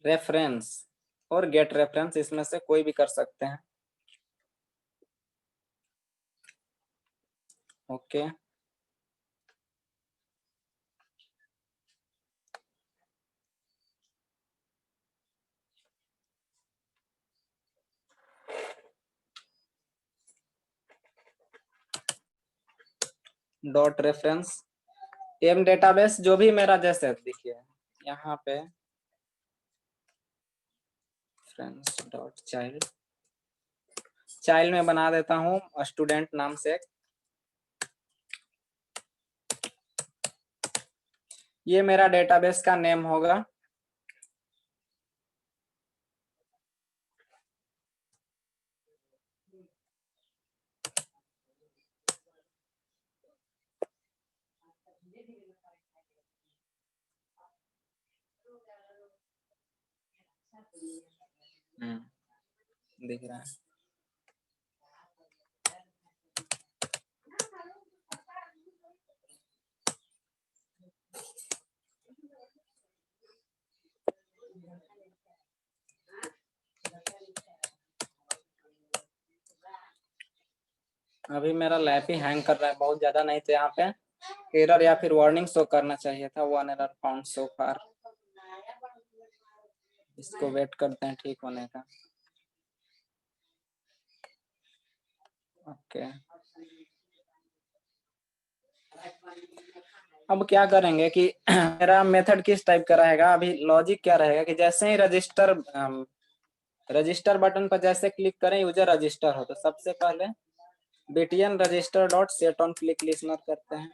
रेफरेंस और गेट रेफरेंस, इसमें से कोई भी कर सकते हैं। Okay, dot reference m database जो भी मेरा, जैसे देखिए यहाँ पे फ्रेंड्स डॉट चाइल्ड, चाइल्ड में बना देता हूँ स्टूडेंट नाम से। ये मेरा डेटाबेस का नेम होगा। दिख रहा है। अभी मेरा लैप ही हैंग कर रहा है बहुत ज्यादा, नहीं तो यहाँ पे एरर या फिर वार्निंग शो करना चाहिए था। 1 एरर फाउंड सो फार। इसको वेट करते हैं ठीक होने का। ओके, अब क्या करेंगे कि मेरा मेथड किस टाइप का रहेगा। अभी लॉजिक क्या रहेगा कि जैसे ही रजिस्टर बटन पर जैसे क्लिक करें यूजर रजिस्टर हो, तो सबसे पहले btn register dot set on click listener करते हैं।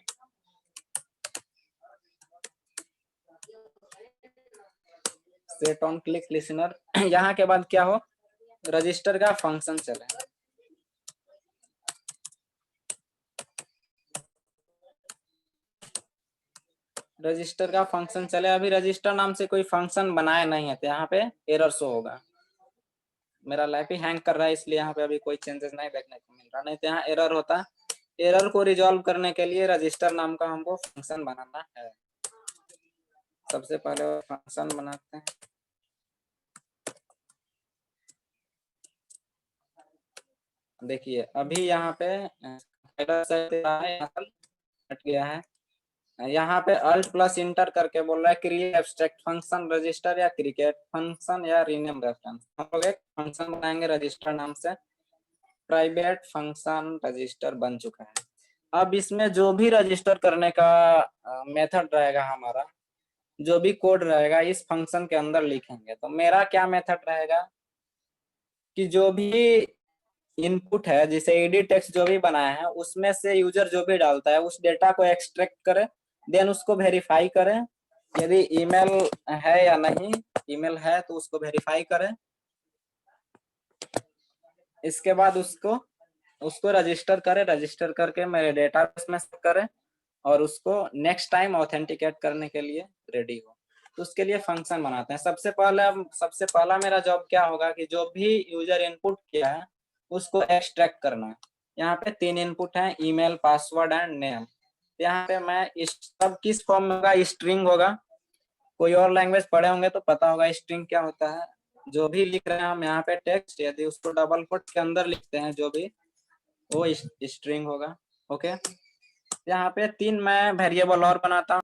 Set on click listener. यहाँ के बाद क्या हो, रजिस्टर का फंक्शन चले। रजिस्टर का फंक्शन चले। अभी रजिस्टर नाम से कोई फंक्शन बनाया नहीं है तो यहाँ पे एरर शो होगा। मेरा लैप ही हैंग कर रहा है इसलिए यहाँ पे अभी कोई चेंजेस नहीं देखने को मिल रहा, नहीं तो यहाँ एरर होता। एरर को रिजॉल्व करने के लिए रजिस्टर नाम का हमको फंक्शन बनाना है। सबसे पहले फंक्शन बनाते हैं। देखिए अभी यहाँ पे हट गया है। यहाँ पे अल्ट प्लस इंटर करके बोल रहा है क्रिएट एब्स्ट्रैक्ट फंक्शन रजिस्टर या क्रिएट फंक्शन या रीनेम रेफरेंस। हम लोग एक फंक्शन बनाएंगे रजिस्टर नाम से। प्राइवेट फंक्शन रजिस्टर बन चुका है। अब इसमें जो भी रजिस्टर करने का मेथड रहेगा, हमारा जो भी कोड रहेगा इस फंक्शन के अंदर लिखेंगे। तो मेरा क्या मेथड रहेगा कि जो भी इनपुट है, जिसे एडिट टेक्स्ट जो भी बनाया है उसमें से यूजर जो भी डालता है उस डेटा को एक्सट्रैक्ट करे, देन उसको वेरीफाई करें यदि ईमेल है या नहीं। ईमेल है तो उसको वेरीफाई करें। इसके बाद उसको रजिस्टर करें, रजिस्टर करके मेरे डेटाबेस में सेव करें और उसको नेक्स्ट टाइम ऑथेंटिकेट करने के लिए रेडी हो। तो उसके लिए फंक्शन बनाते हैं। सबसे पहला मेरा जॉब क्या होगा कि जो भी यूजर इनपुट किया है उसको एक्सट्रैक्ट करना है। यहाँ पे 3 इनपुट है, ईमेल, पासवर्ड एंड नेम। यहाँ पे मैं इस सब किस फॉर्म में होगा, स्ट्रिंग होगा। कोई और लैंग्वेज पढ़े होंगे तो पता होगा स्ट्रिंग क्या होता है। जो भी लिख रहे हैं हम यहाँ पे टेक्स्ट, यदि उसको डबल कोट के अंदर लिखते हैं जो भी, वो स्ट्रिंग होगा। ओके, यहाँ पे 3 मैं वेरिएबल और बनाता हूँ।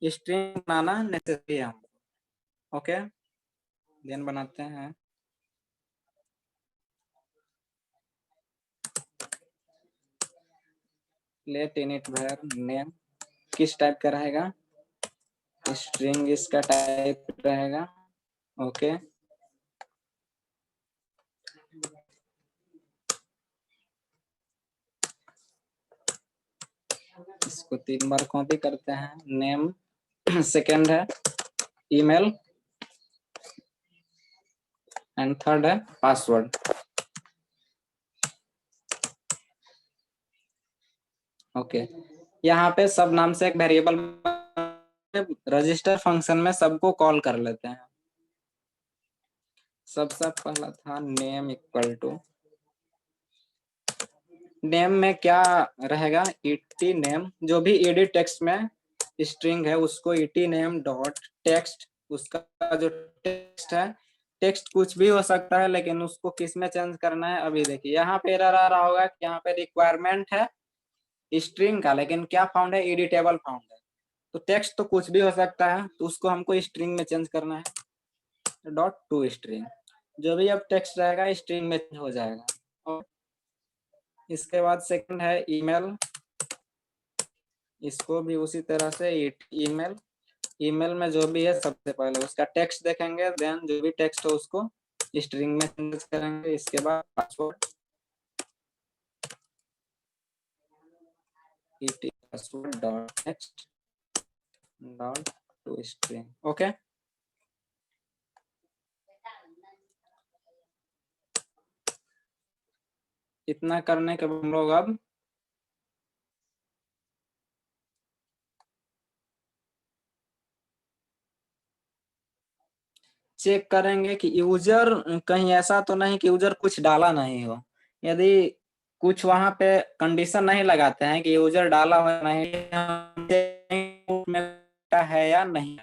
स्ट्रिंग बनाना नेसेसरी है हमको। ओके, देन बनाते हैं लेट इनिट var नेम। किस टाइप का रहेगा, स्ट्रिंग इसका टाइप रहेगा। ओके, इसको 3 बार कॉपी करते हैं। नेम सेकंड है ईमेल एंड थर्ड है पासवर्ड। ओके, यहाँ पे सब नाम से एक वेरिएबल रजिस्टर फंक्शन में सबको कॉल कर लेते हैं। सबसे पहला था नेम इक्वल टू, नेम में क्या रहेगा, ईटी नेम। जो भी ईडी टेक्स्ट में स्ट्रिंग है उसको ईटी नेम डॉट टेक्स्ट, उसका जो टेक्स्ट है, टेक्स्ट कुछ भी हो सकता है लेकिन उसको किस में चेंज करना है। अभी देखिए यहाँ पे एरर आ रहा होगा कि यहाँ पे रिक्वायरमेंट है स्ट्रिंग का, लेकिन क्या फाउंड है, एडिटेबल फाउंड है। तो टेक्स्ट तो कुछ भी हो सकता है, तो उसको हमको स्ट्रिंग में चेंज करना है। डॉट टू स्ट्रिंग, जो भी अब टेक्स्ट रहेगा स्ट्रिंग में हो जाएगा। और इसके बाद सेकंड है ईमेल, इसको भी उसी तरह से ईमेल। ईमेल में जो भी है सबसे पहले उसका टेक्स्ट देखेंगे, देन जो भी टेक्स्ट हो उसको स्ट्रिंग में चेंज करेंगे। इसके बाद password, password dot text dot to string. Okay, इतना करने के बाद हम लोग अब चेक करेंगे कि यूजर कहीं ऐसा तो नहीं कि यूजर कुछ डाला नहीं हो। यदि कुछ वहां पे कंडीशन नहीं लगाते हैं कि यूजर डाला हो नहीं है या नहीं।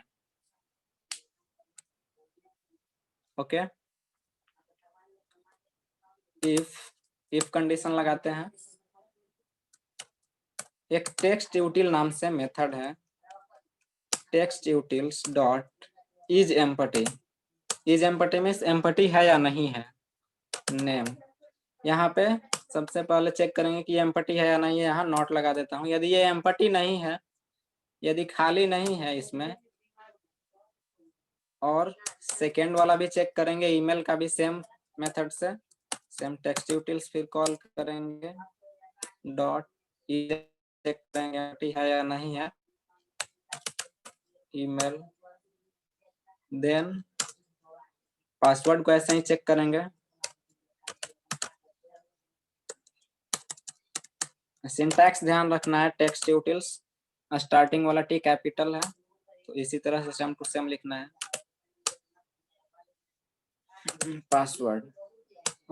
ओके, इफ कंडीशन लगाते हैं। एक टेक्स्ट यूटिल नाम से मेथड है, text utils dot is empty. Is empty means empty है या नहीं है। नेम, यहाँ पे सबसे पहले चेक करेंगे कि एम्पटी है या नहीं है। यहाँ नोट लगा देता हूँ। यदि ये एम्पटी नहीं है, यदि खाली नहीं है इसमें, और सेकेंड वाला भी चेक करेंगे, ईमेल का भी सेम मेथड से सेम टेक्स्ट यूटिल्स फिर कॉल करेंगे डॉट चेक करेंगे एम्पटी है या नहीं है ईमेल। देन पासवर्ड को ऐसे ही चेक करेंगे। सिंटैक्स ध्यान रखना है, टेक्स्ट यूटिल्स स्टार्टिंग वाला टी कैपिटल है, तो इसी तरह से सेम टू सेम लिखना है पासवर्ड।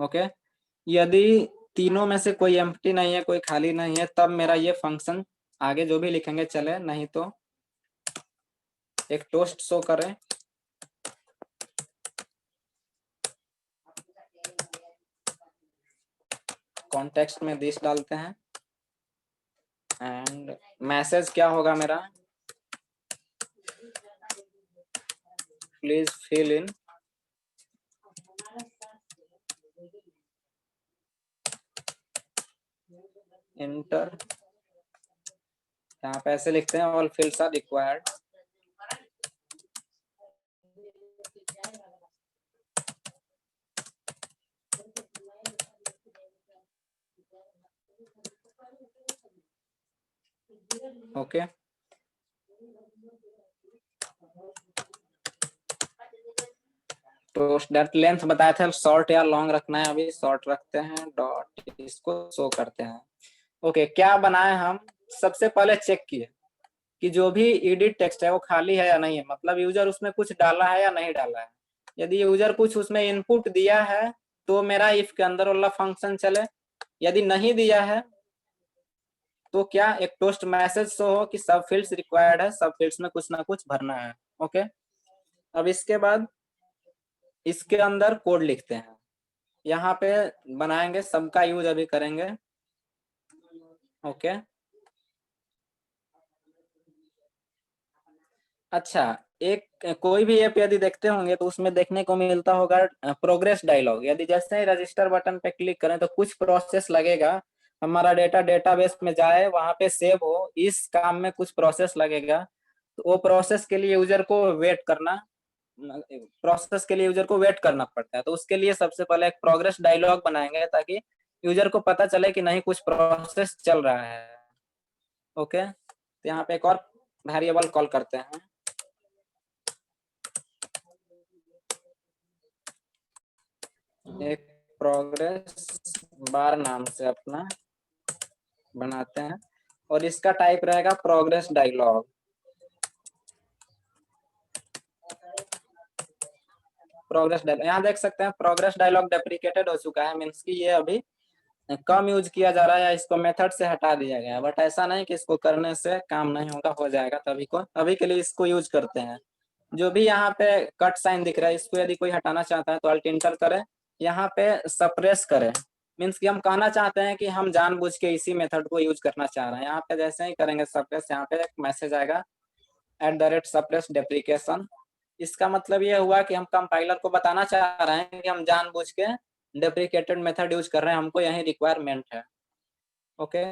ओके, यदि तीनों में से कोई एम्प्टी नहीं है, कोई खाली नहीं है, तब मेरा ये फंक्शन आगे जो भी लिखेंगे चले, नहीं तो एक टोस्ट शो करें। कॉन्टेक्स्ट में दिस डालते हैं एंड मैसेज क्या होगा मेरा, प्लीज फिल इन इंटर। यहाँ पे ऐसे लिखते हैं all fields are required. Okay, तो डेट लेंथ बताया था शॉर्ट या लॉन्ग रखना है, अभी शॉर्ट रखते हैं। डॉट इसको शो करते हैं ओके, क्या बनाए हम? सबसे पहले चेक किए कि जो भी एडिट टेक्स्ट है वो खाली है या नहीं है, मतलब यूजर उसमें कुछ डाला है या नहीं डाला है। यदि यूजर कुछ उसमें इनपुट दिया है तो मेरा इफ के अंदर वाला फंक्शन चले, यदि नहीं दिया है तो क्या एक टोस्ट मैसेज शो हो कि सब फील्ड्स रिक्वायर्ड है, सब फील्ड्स में कुछ ना कुछ भरना है। ओके, अब इसके बाद इसके अंदर कोड लिखते हैं, यहाँ पे बनाएंगे, सबका यूज अभी करेंगे। ओके, अच्छा, एक कोई भी ऐप यदि देखते होंगे तो उसमें देखने को मिलता होगा प्रोग्रेस डायलॉग। यदि जैसे ही रजिस्टर बटन पे क्लिक करें तो कुछ प्रोसेस लगेगा, हमारा डेटा डेटाबेस में जाए, वहां पे सेव हो, इस काम में कुछ प्रोसेस लगेगा। तो वो प्रोसेस के लिए यूजर को वेट करना पड़ता है। तो उसके लिए सबसे पहले एक प्रोग्रेस डायलॉग बनाएंगे ताकि यूजर को पता चले कि नहीं, कुछ प्रोसेस चल रहा है। ओके, तो यहाँ पे एक और वेरिएबल कॉल करते हैं, एक प्रोग्रेस बार नाम से अपना बनाते हैं, और इसका टाइप रहेगा प्रोग्रेस डायलॉग। प्रोग्रेस डायलॉग, यहाँ देख सकते हैं प्रोग्रेस डायलॉग डेप्रिकेटेड हो चुका है, मीन्स कि ये अभी कम यूज किया जा रहा है या इसको मेथड से हटा दिया गया है। बट ऐसा नहीं कि इसको करने से काम नहीं होगा, हो जाएगा। तभी को अभी के लिए इसको यूज करते हैं। जो भी यहाँ पे कट साइन दिख रहा है, इसको यदि कोई हटाना चाहता है तो अल्ट इंटर करें, यहाँ पे सप्रेस करें, मीन्स कि हम कहना चाहते हैं कि हम जानबूझ के इसी मेथड को यूज करना चाह रहे हैं। यहाँ पे जैसे ही करेंगे सप्रेस, यहाँ पे एक मैसेज आएगा @सप्रेस डेप्रिकेशन। इसका मतलब ये हुआ कि हम कंपाइलर को बताना चाह रहे हैं कि हम जानबूझ के डेप्रिकेटेड मेथड यूज कर रहे हैं, हमको यही रिक्वायरमेंट है। ओके,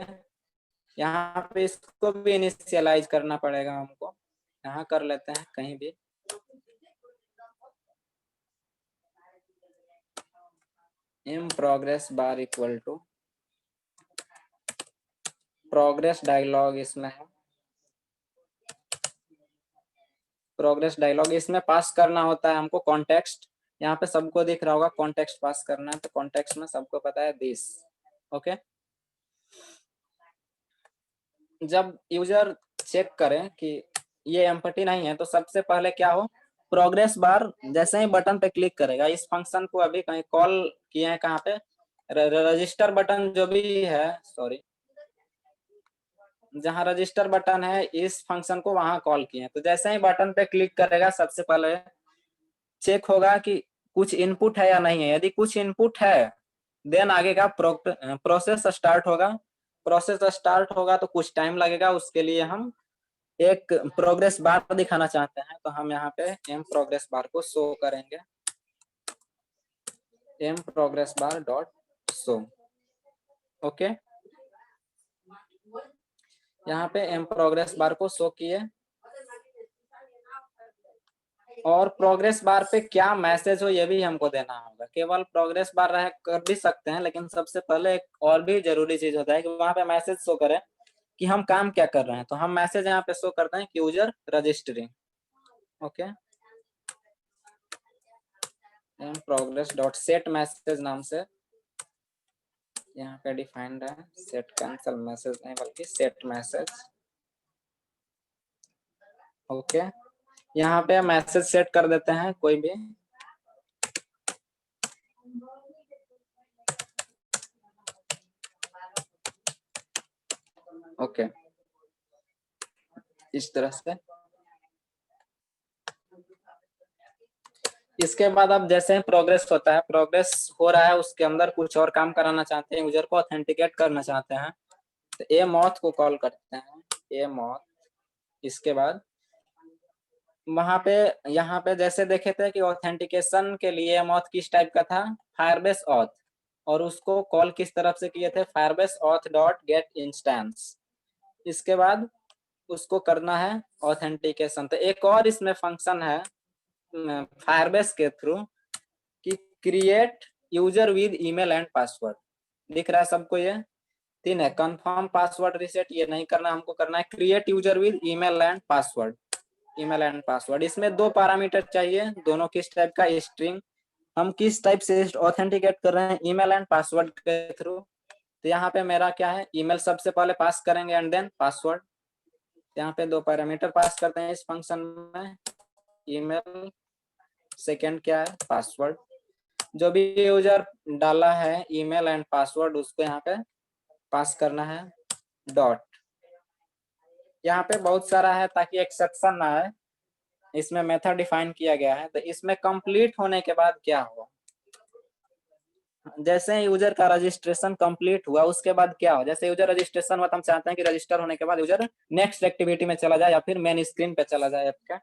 यहाँ पे इसको भी इनिशियलाइज करना पड़ेगा हमको, यहाँ कर लेते हैं कहीं भी। In progress bar equal to progress dialog, इसमें है प्रोग्रेस डायलॉग। इसमें पास करना होता है हमको कॉन्टेक्स्ट, यहाँ पे सबको दिख रहा होगा कॉन्टेक्स्ट पास करना है, तो कॉन्टेक्स्ट में सबको पता है दिस। ओके, जब यूजर चेक करें कि ये एम्प्टी नहीं है तो सबसे पहले क्या हो, प्रोग्रेस बार जैसे ही बटन पे क्लिक करेगा, इस फंक्शन को अभी कहीं कॉल किए हैं, कहाँ पे, रजिस्टर बटन जो भी है, सॉरी, जहां रजिस्टर बटन है इस फंक्शन को वहां कॉल किए हैं। तो जैसे ही बटन पे क्लिक करेगा सबसे पहले चेक होगा कि कुछ इनपुट है या नहीं है। यदि कुछ इनपुट है देन आगे का प्रोसेस स्टार्ट होगा। प्रोसेस स्टार्ट होगा तो कुछ टाइम लगेगा, उसके लिए हम एक प्रोग्रेस बार दिखाना चाहते हैं, तो हम यहाँ पे एम प्रोग्रेस बार को शो करेंगे, m progress bar dot show. Okay, यहाँ पे एम प्रोग्रेस बार को शो किए, और प्रोग्रेस बार पे क्या मैसेज हो ये भी हमको देना होगा। केवल प्रोग्रेस बार रह कर भी सकते हैं, लेकिन सबसे पहले एक और भी जरूरी चीज होता है कि वहां पे मैसेज शो करें कि हम काम क्या कर रहे हैं। तो हम मैसेज यहाँ पे शो करते हैं कि user registering. Okay, m progress dot set message नाम से यहाँ पे डिफाइंड है, सेट कैंसल मैसेज नहीं बल्कि सेट मैसेज। ओके, यहाँ पे मैसेज सेट कर देते हैं कोई भी। ओके, इस तरह से। इसके बाद अब जैसे प्रोग्रेस होता है, प्रोग्रेस हो रहा है, उसके अंदर कुछ और काम कराना चाहते हैं, यूजर को ऑथेंटिकेट करना चाहते हैं, तो ए मॉथ को कॉल करते हैं, ए मॉथ। इसके बाद वहां पे यहाँ पे जैसे देखे थे कि ऑथेंटिकेशन के लिए मॉथ किस टाइप का था, फायरबेस ऑथ, और उसको कॉल किस तरफ से किए थे, Firebase auth dot get instance. इसके बाद उसको करना है ऑथेंटिकेशन। तो एक और इसमें फंक्शन है फायरबेस के थ्रू कि create user with email and password, दिख रहा है सबको ये 3 है। कंफर्म पासवर्ड रिसेट ये नहीं करना, हमको करना है create user with email and password, email and password. इसमें 2 पैरामीटर चाहिए, दोनों किस टाइप का, स्ट्रिंग। हम किस टाइप से ऑथेंटिकेट कर रहे हैं, ईमेल एंड पासवर्ड के थ्रू। तो यहाँ पे मेरा क्या है, ईमेल सबसे पहले पास करेंगे एंड देन पासवर्ड। यहाँ पे 2 पैरामीटर पास करते हैं इस फंक्शन में, ईमेल, सेकंड क्या है, पासवर्ड। जो भी यूजर डाला है ईमेल एंड पासवर्ड उसको यहाँ पे पास करना है डॉट। यहाँ पे बहुत सारा है ताकि एक्सेप्शन ना आए, इसमें मेथड डिफाइन किया गया है। तो इसमें कंप्लीट होने के बाद क्या हुआ, जैसे यूजर का रजिस्ट्रेशन कंप्लीट हुआ उसके बाद क्या हो, जैसे यूजर रजिस्ट्रेशन हुआ तो हम चाहते हैं कि रजिस्टर होने के बाद यूजर नेक्स्ट एक्टिविटी में चला जाए या फिर मेन स्क्रीन पे चला जाए आपका।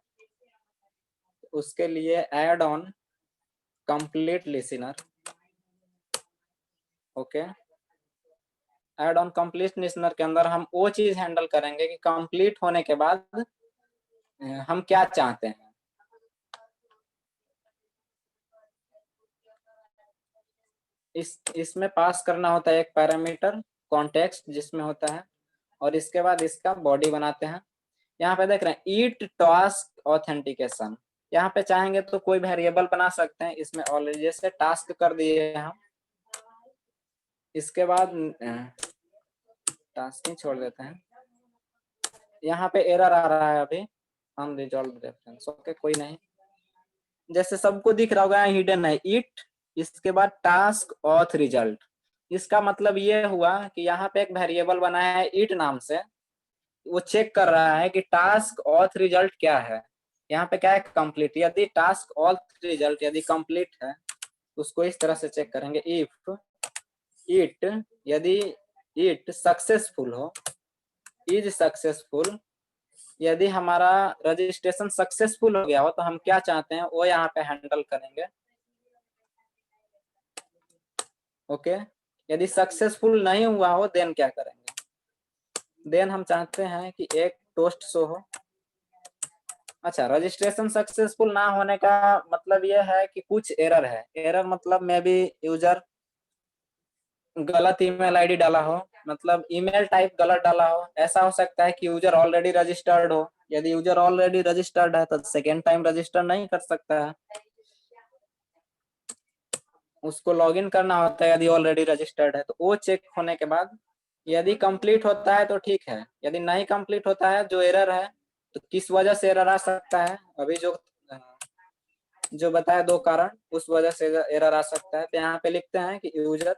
उसके लिए add on complete listener, okay. Add on complete listener के अंदर हम वो चीज हैंडल करेंगे कि कंप्लीट होने के बाद हम क्या चाहते हैं। इसमें पास करना होता है एक पैरामीटर कॉन्टेक्स्ट जिसमें होता है, और इसके बाद इसका बॉडी बनाते हैं। यहाँ पे देख रहे हैं ईट टास्क ऑथेंटिकेशन, यहाँ पे चाहेंगे तो कोई वेरिएबल बना सकते हैं। इसमें ऑलरेडी जैसे टास्क कर दिए हम, इसके बाद टास्क ही छोड़ देते हैं। यहाँ पे एरर आ रहा है अभी, हम रिजॉल्व रेफरेंस, ओके कोई नहीं। जैसे सबको दिख रहा होगा हिडन है ईट, इसके बाद टास्क ऑथ रिजल्ट। इसका मतलब ये हुआ कि यहाँ पे एक वेरिएबल बनाया है ईट नाम से, वो चेक कर रहा है कि टास्क ऑथ रिजल्ट क्या है। यहाँ पे क्या है, कंप्लीट। यदि टास्क ऑथ रिजल्ट यदि कंप्लीट है उसको इस तरह से चेक करेंगे, इफ इट, यदि इट सक्सेसफुल हो, इज सक्सेसफुल, यदि हमारा रजिस्ट्रेशन सक्सेसफुल हो गया हो तो हम क्या चाहते हैं वो यहाँ पे हैंडल करेंगे, ओके। यदि सक्सेसफुल नहीं हुआ हो देन क्या करेंगे, देन हम चाहते हैं कि एक टोस्ट शो हो। अच्छा, रजिस्ट्रेशन सक्सेसफुल ना होने का मतलब ये है कि कुछ एरर है। एरर मतलब मे बी यूजर गलत ईमेल आईडी डाला हो, मतलब ईमेल टाइप गलत डाला हो। ऐसा हो सकता है कि यूजर ऑलरेडी रजिस्टर्ड हो, यदि यूजर ऑलरेडी रजिस्टर्ड है तो सेकेंड टाइम रजिस्टर नहीं कर सकता है, उसको लॉगिन करना होता है यदि ऑलरेडी रजिस्टर्ड है। तो वो चेक होने के बाद यदि कंप्लीट होता है तो ठीक है, यदि नहीं कंप्लीट होता है जो एरर है, तो किस वजह से एरर आ सकता है, अभी जो बताया 2 कारण, उस वजह से एरर आ सकता है। तो यहाँ पे लिखते हैं कि यूजर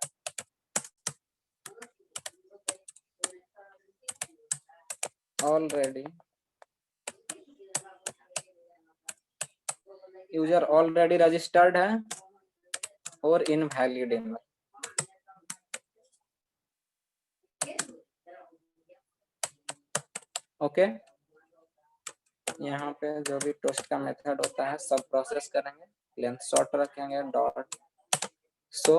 ऑलरेडी रजिस्टर्ड है और इनवैलिड ईमेल, ओके। यहाँ पे जो भी टोस्ट का मेथड होता है सब प्रोसेस करेंगे, लेंथ शॉर्ट रखेंगे डॉट सो।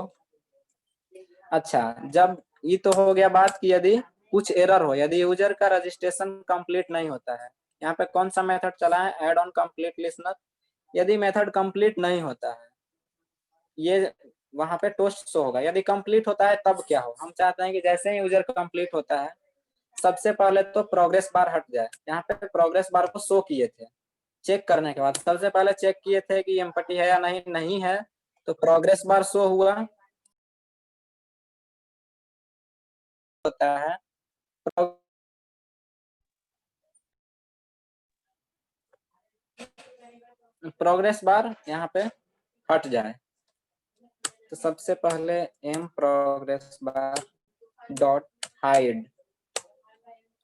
अच्छा, जब ये तो हो गया बात कि यदि कुछ एरर हो, यदि यूजर का रजिस्ट्रेशन कंप्लीट नहीं होता है, यहाँ पे कौन सा मेथड चला है, ऐड ऑन कंप्लीट लिसनर। यदि मेथड कंप्लीट नहीं होता है, ये वहां पे टोस्ट शो होगा। यदि कंप्लीट होता है तब क्या हो, हम चाहते हैं कि जैसे ही यूजर कंप्लीट होता है सबसे पहले तो प्रोग्रेस बार हट जाए। यहाँ पे प्रोग्रेस बार को शो किए थे, चेक करने के बाद सबसे पहले चेक किए थे कि एम्पटी है या नहीं, नहीं है तो प्रोग्रेस बार शो हुआ होता है। प्रोग्रेस बार यहाँ पे हट जाए तो सबसे पहले m progress bar dot hide,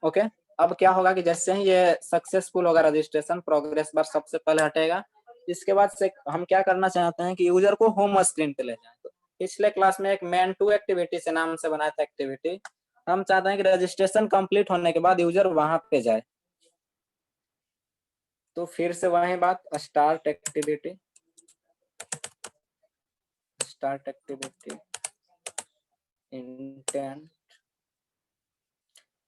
okay. अब क्या होगा कि जैसे ही ये सक्सेसफुल होगा रजिस्ट्रेशन, प्रोग्रेस बार सबसे पहले हटेगा। इसके बाद से हम क्या करना चाहते हैं कि यूजर को होम स्क्रीन पे ले जाए। तो पिछले क्लास में एक मैन टू एक्टिविटी से नाम से बनाया था एक्टिविटी, हम चाहते हैं कि रजिस्ट्रेशन कंप्लीट होने के बाद यूजर वहां पे जाए। तो फिर से वही बात, स्टार्ट एक्टिविटी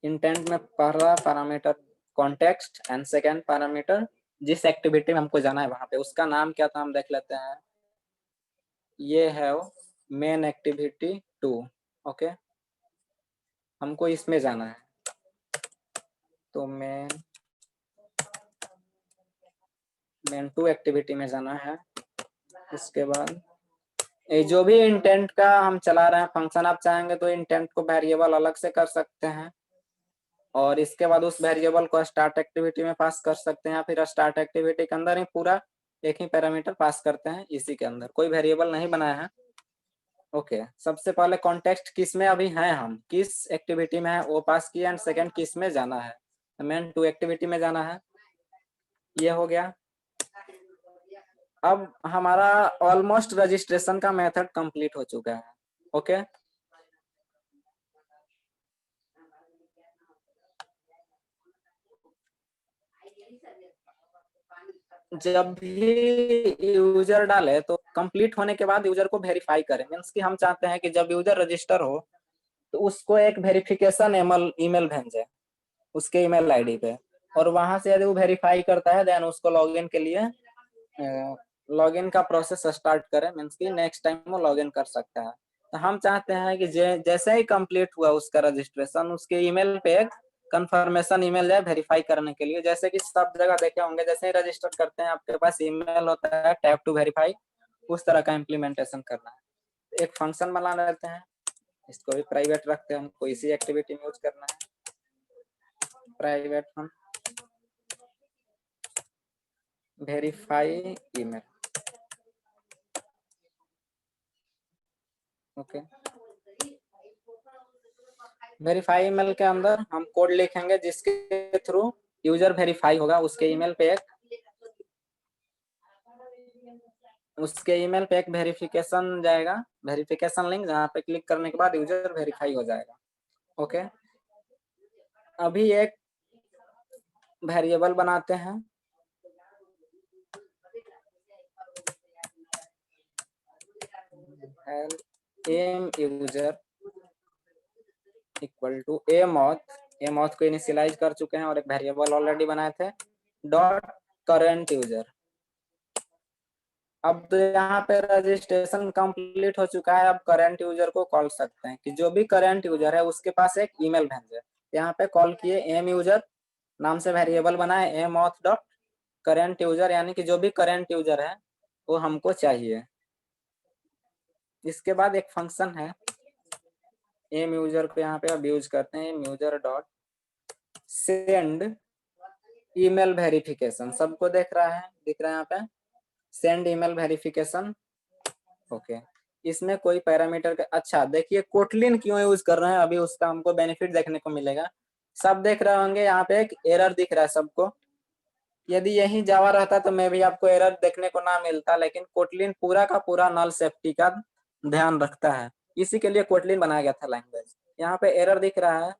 इंटेंट में पहला parameter context and second parameter जिस एक्टिविटी में हमको जाना है वहां पे, उसका नाम क्या था हम देख लेते हैं। ये है मेन एक्टिविटी 2, ओके। हमको इसमें जाना है तो मेन 2 एक्टिविटी में जाना है। इसके बाद ये जो भी इंटेंट का हम चला रहे हैं फंक्शन, आप चाहेंगे तो इंटेंट को वेरिएबल अलग से कर सकते हैं और इसके बाद उस वेरिएबल को स्टार्ट एक्टिविटी में पास कर सकते हैं, या फिर स्टार्ट एक्टिविटी के अंदर ही पूरा एक ही पैरामीटर पास करते हैं, इसी के अंदर कोई वेरिएबल नहीं बनाया है। ओके, सबसे पहले कॉन्टेक्स्ट किस में अभी हैं, हम किस एक्टिविटी में है वो पास किया, एंड सेकंड किस में जाना है, मेन टू एक्टिविटी में जाना है, ये हो गया। अब हमारा ऑलमोस्ट रजिस्ट्रेशन का मेथड कंप्लीट हो चुका है। ओके, जब भी यूजर डाले तो कंप्लीट होने के बाद यूजर को वेरीफाई करें, मीन्स कि हम चाहते हैं कि जब यूजर रजिस्टर हो तो उसको एक वेरिफिकेशन ईमेल भेजे उसके ईमेल आईडी पे, और वहां से यदि वो वेरीफाई करता है देन उसको लॉगिन के लिए लॉगिन का प्रोसेस स्टार्ट करें, मीन्स कि नेक्स्ट टाइम वो लॉगिन कर सकता है। तो हम चाहते हैं कि जैसे ही कंप्लीट हुआ उसका रजिस्ट्रेशन, उसके ईमेल पे एक कंफर्मेशन ईमेल जाए वेरीफाई करने के लिए, जैसे कि सब जगह देखे होंगे, जैसे ही रजिस्टर करते हैं आपके पास ईमेल होता है टैप टू वेरीफाई, उस तरह का इम्प्लीमेंटेशन करना है। एक फंक्शन बना लेते हैं, इसको भी प्राइवेट रखते हैं, हमको इसी एक्टिविटी में यूज करना है। प्राइवेट हम verify email, okay. Verify email के अंदर हम कोड लिखेंगे जिसके थ्रू यूजर वेरीफाई होगा, उसके ईमेल पे एक वेरिफिकेशन जाएगा, वेरिफिकेशन लिंक, जहाँ पे क्लिक करने के बाद यूजर वेरीफाई हो जाएगा। ओके, अभी एक वेरिएबल बनाते हैं, एम यूजर इक्वल टू एमॉथ को इनिशियलाइज कर चुके हैं और एक वेरिएबल ऑलरेडी बनाए थे, डॉट करंट यूजर। अब तो यहाँ पे रजिस्ट्रेशन कंप्लीट हो चुका है, अब करंट यूजर को कॉल सकते हैं कि जो भी करंट यूजर है उसके पास एक ईमेल भेजे। यहाँ पे कॉल किए एम यूजर नाम से वेरिएबल बनाए m auth dot current user, यानी कि जो भी करंट यूजर है वो हमको चाहिए। इसके बाद एक फंक्शन है एम यूजर को यहाँ पे अब यूज करते हैं, m user dot send email verification, सबको दिख रहा है यहाँ पे सेंड ईमेल वेरिफिकेशन। ओके, इसमें कोई पैरामीटर का, अच्छा देखिए कोटलिन क्यों यूज कर रहे हैं, अभी उसका हमको बेनिफिट देखने को मिलेगा। सब देख रहे होंगे यहाँ पे एक एरर दिख रहा है सबको, यदि यही जावा रहता तो मैं भी आपको एरर देखने को ना मिलता, लेकिन कोटलिन पूरा का पूरा नल सेफ्टी का ध्यान रखता है, इसी के लिए कोटलिन बनाया गया था लैंग्वेज। यहाँ पे एरर दिख रहा है,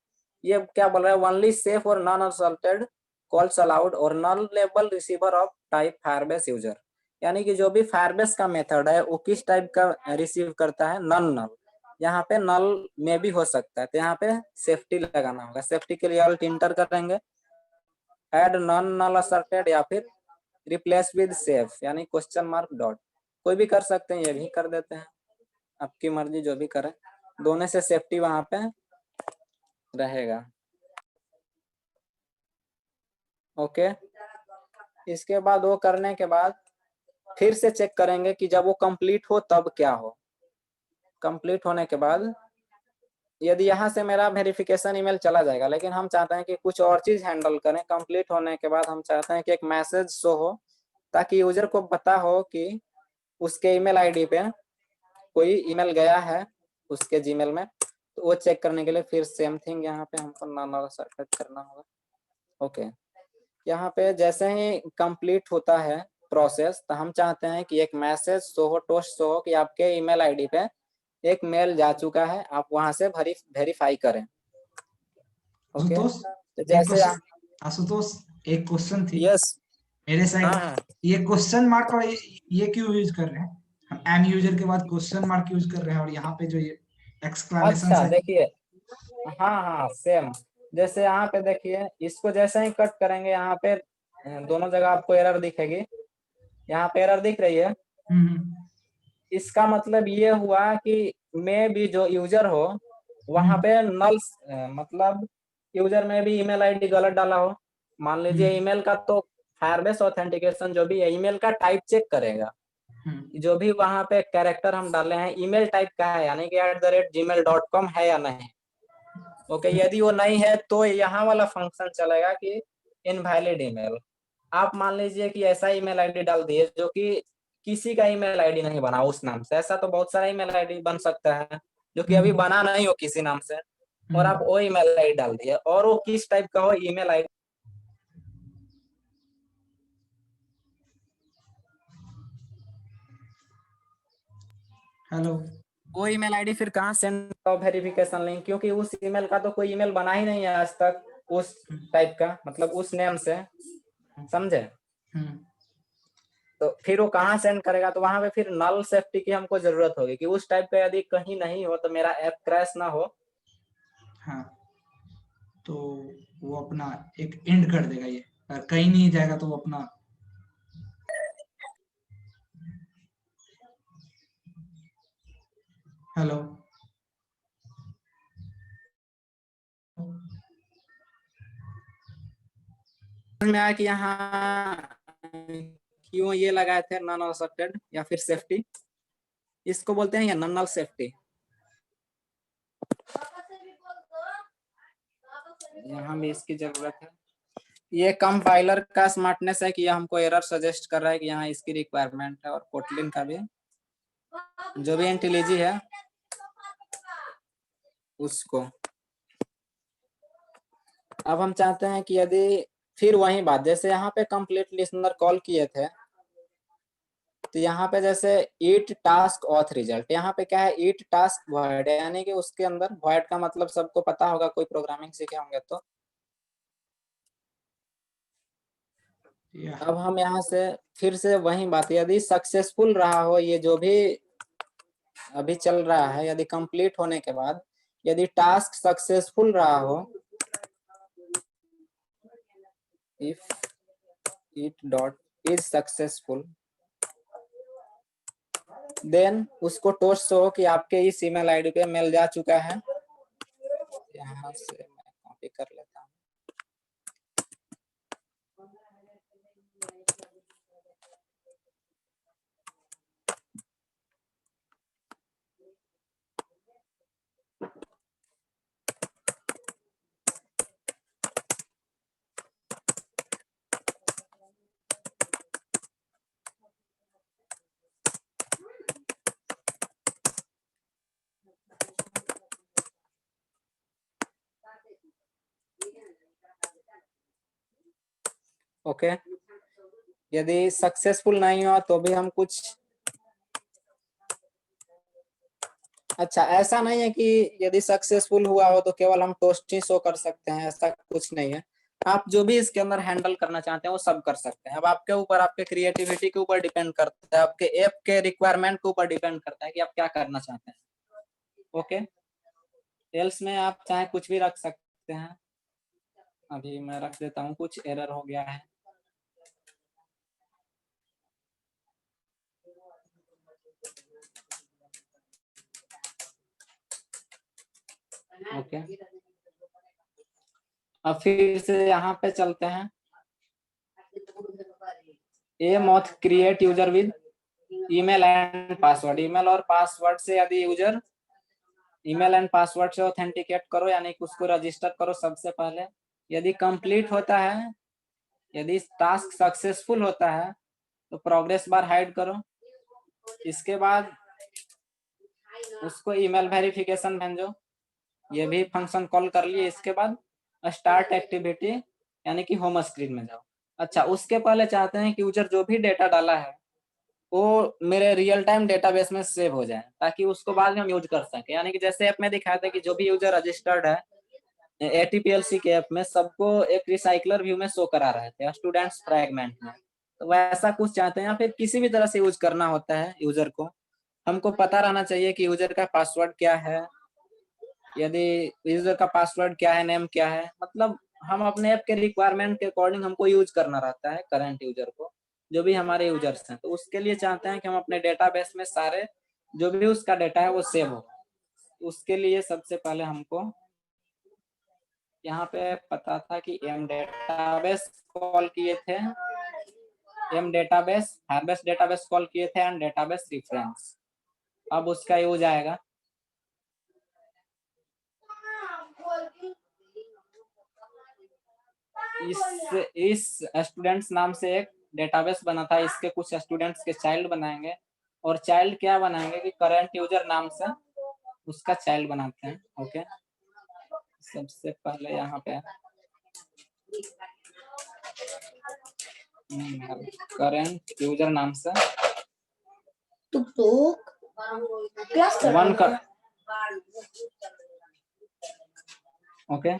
ये क्या बोल रहा है, ओनली सेफ और नॉन असल्टेड कॉल्स अलाउड और null label receiver of type Firebase user, यानी कि जो भी फायरबेस का मेथड है वो किस टाइप का रिसीव करता है, नन नल। यहाँ पे नल में भी हो सकता है, तो यहाँ पे सेफ्टी लगाना होगा, सेफ्टी के लिए ऑल्ट इंटर करेंगे, ऐड नॉन नल असर्टेड या फिर रिप्लेस विद सेफ यानी क्वेश्चन मार्क डॉट, कोई भी कर सकते हैं, ये भी कर देते हैं, आपकी मर्जी जो भी करें, दोनों से सेफ्टी वहां पे रहेगा। ओके, इसके बाद वो करने के बाद फिर से चेक करेंगे कि जब वो कंप्लीट हो तब क्या हो। कंप्लीट होने के बाद यदि यहाँ से मेरा वेरिफिकेशन ईमेल चला जाएगा, लेकिन हम चाहते हैं कि कुछ और चीज हैंडल करें। कंप्लीट होने के बाद हम चाहते हैं कि एक मैसेज शो हो ताकि यूजर को पता हो कि उसके ईमेल आईडी पे कोई ईमेल गया है उसके जीमेल में, तो वो चेक करने के लिए फिर सेम थिंग यहाँ पे हमको नॉन सर्किट करना होगा। ओके, यहाँ पे जैसे ही कंप्लीट होता है प्रोसेस तो हम चाहते हैं कि एक मैसेज शो हो, टोस्ट शो हो कि आपके ईमेल आईडी पे एक मेल जा चुका है, आप वहां से वेरीफाई करें। ओके, तो जैसे आशुतोष एक क्वेश्चन थी यस मेरे साइड, हाँ ये क्वेश्चन मार्क और ये क्यों यूज कर रहे हैं, हम एम यूजर के बाद क्वेश्चन मार्क यूज कर रहे हैं और यहाँ पे जो ये एक्सक्लेमेशन अच्छा है। देखिए, हाँ सेम, जैसे यहाँ पे देखिए इसको जैसे ही कट करेंगे यहाँ पे दोनों जगह आपको एरर दिखेगी, यहाँ पे एरर दिख रही है। इसका मतलब ये हुआ कि मैं भी जो यूजर हो वहां पे नल, मतलब यूजर में भी ईमेल आईडी गलत डाला हो, मान लीजिए ईमेल का, तो फायरबेस ऑथेंटिकेशन जो भी है ईमेल का टाइप चेक करेगा, जो भी वहां पे कैरेक्टर हम डाले हैं ईमेल टाइप का है, यानी कि @gmail.com है या नहीं। ओके, यदि वो नहीं है तो यहाँ वाला फंक्शन चलेगा कि इनवैलिड ईमेल। आप मान लीजिए कि ऐसा ईमेल आईडी डाल दिए जो कि किसी का ईमेल आईडी नहीं बना उस नाम से। ऐसा तो बहुत सारा ईमेल आईडी बन सकता है जो कि अभी बना नहीं हो किसी नाम से, और आप वो ईमेल आईडी डाल दिए, और वो किस टाइप का हो ईमेल आईडी। हेलो। वो ईमेल आईडी फिर कहाँ सेंड वेरिफिकेशन लिंक, क्योंकि उस ईमेल का तो कोई ईमेल बना ही नहीं है आज तक उस टाइप का, मतलब उस नेम से, समझे। तो फिर वो कहाँ सेंड करेगा, तो वहां पे फिर नल सेफ्टी की हमको जरूरत होगी कि उस टाइप का यदि कहीं नहीं हो तो मेरा ऐप क्रैश ना हो। हाँ, तो वो अपना एक एंड कर देगा ये, अगर कहीं नहीं जाएगा तो वो अपना। हेलो। में आया कि यहाँ क्यों ये लगाए थे नॉन एक्सेप्टेड या फिर सेफ्टी, इसको बोलते हैं या नल सेफ्टी। यहाँ भी इसकी जरूरत है। ये कंपाइलर का स्मार्टनेस है कि ये हमको एरर सजेस्ट कर रहा है कि यहाँ इसकी रिक्वायरमेंट है, और कोटलिन का भी, जो भी इंटेलिजी है उसको। अब हम चाहते हैं कि यदि फिर वही बात, जैसे यहाँ पे कंप्लीट लिसनर कॉल किए थे, तो यहाँ पे जैसे ईट टास्क ऑथ रिजल्ट, यहाँ पे क्या है ईट टास्क वॉइड, यानी कि उसके अंदर वॉइड का मतलब सबको पता होगा, कोई प्रोग्रामिंग सीखे होंगे तो। अब हम यहाँ से फिर से वही बात, यदि सक्सेसफुल रहा हो ये जो भी अभी चल रहा है, यदि कंप्लीट होने के बाद यदि टास्क सक्सेसफुल रहा हो, if it dot is successful, then उसको टोस्ट हो कि आपके इस ईमेल आईडी पे मेल जा चुका है। यहाँ से मैं कॉपी कर लेता हूँ। ओके, यदि सक्सेसफुल नहीं हुआ तो भी हम कुछ, अच्छा ऐसा नहीं है कि यदि सक्सेसफुल हुआ हो तो केवल हम टोस्ट ही शो कर सकते हैं, ऐसा कुछ नहीं है। आप जो भी इसके अंदर हैंडल करना चाहते हैं वो सब कर सकते हैं। अब आपके ऊपर, आपके क्रिएटिविटी के ऊपर डिपेंड करता है, आपके ऐप के रिक्वायरमेंट के ऊपर डिपेंड करता है कि आप क्या करना चाहते हैं। ओके, एल्स में आप चाहे कुछ भी रख सकते हैं। अभी मैं रख देता हूँ, कुछ एरर हो गया है। ओके, अब फिर से यहाँ पे चलते हैं। M of create user with email and password, email और पासवर्ड से यदि यूजर ईमेल एंड पासवर्ड से ऑथेंटिकेट करो, यानी कि उसको रजिस्टर करो सबसे पहले। यदि कंप्लीट होता है, यदि टास्क सक्सेसफुल होता है तो प्रोग्रेस बार हाइड करो। इसके बाद उसको ईमेल वेरिफिकेशन भेजो, ये भी फंक्शन कॉल कर लिए। इसके बाद स्टार्ट एक्टिविटी, यानी कि होम स्क्रीन में जाओ। अच्छा, उसके पहले चाहते हैं कि यूजर जो भी डेटा डाला है वो मेरे रियल टाइम डेटाबेस में सेव हो जाए, ताकि उसको बाद में हम यूज कर सके। यानी कि जैसे ऐप में दिखाया था कि जो भी यूजर रजिस्टर्ड है ATPLC के ऐप में, सबको एक रिसाइकलर व्यू में शो करा रहे थे, स्टूडेंट्स फ्रैगमेंट में। तो वैसा कुछ चाहते हैं, या फिर किसी भी तरह से यूज करना होता है यूजर को, हमको पता रहना चाहिए कि यूजर का पासवर्ड क्या है, यदि यूजर का पासवर्ड क्या है, नेम क्या है, मतलब हम अपने ऐप के रिक्वायरमेंट के अकॉर्डिंग हमको यूज करना रहता है करंट यूजर को, जो भी हमारे यूजर्स हैं। तो उसके लिए चाहते हैं कि हम अपने डेटाबेस में सारे जो भी उसका डेटा है वो सेव हो। उसके लिए सबसे पहले हमको यहाँ पे पता था कि एम डेटाबेस कॉल किए थे, m database Firebase database call किए थे एंड डेटाबेस रेफरेंस। अब उसका यूज आएगा, इस स्टूडेंट्स नाम से एक डेटाबेस बना था, इसके कुछ स्टूडेंट्स के चाइल्ड बनाएंगे और चाइल्ड क्या बनाएंगे कि करंट यूजर नाम से उसका चाइल्ड बनाते हैं। ओके, सबसे पहले यहाँ पे करंट यूजर नाम से वन का okay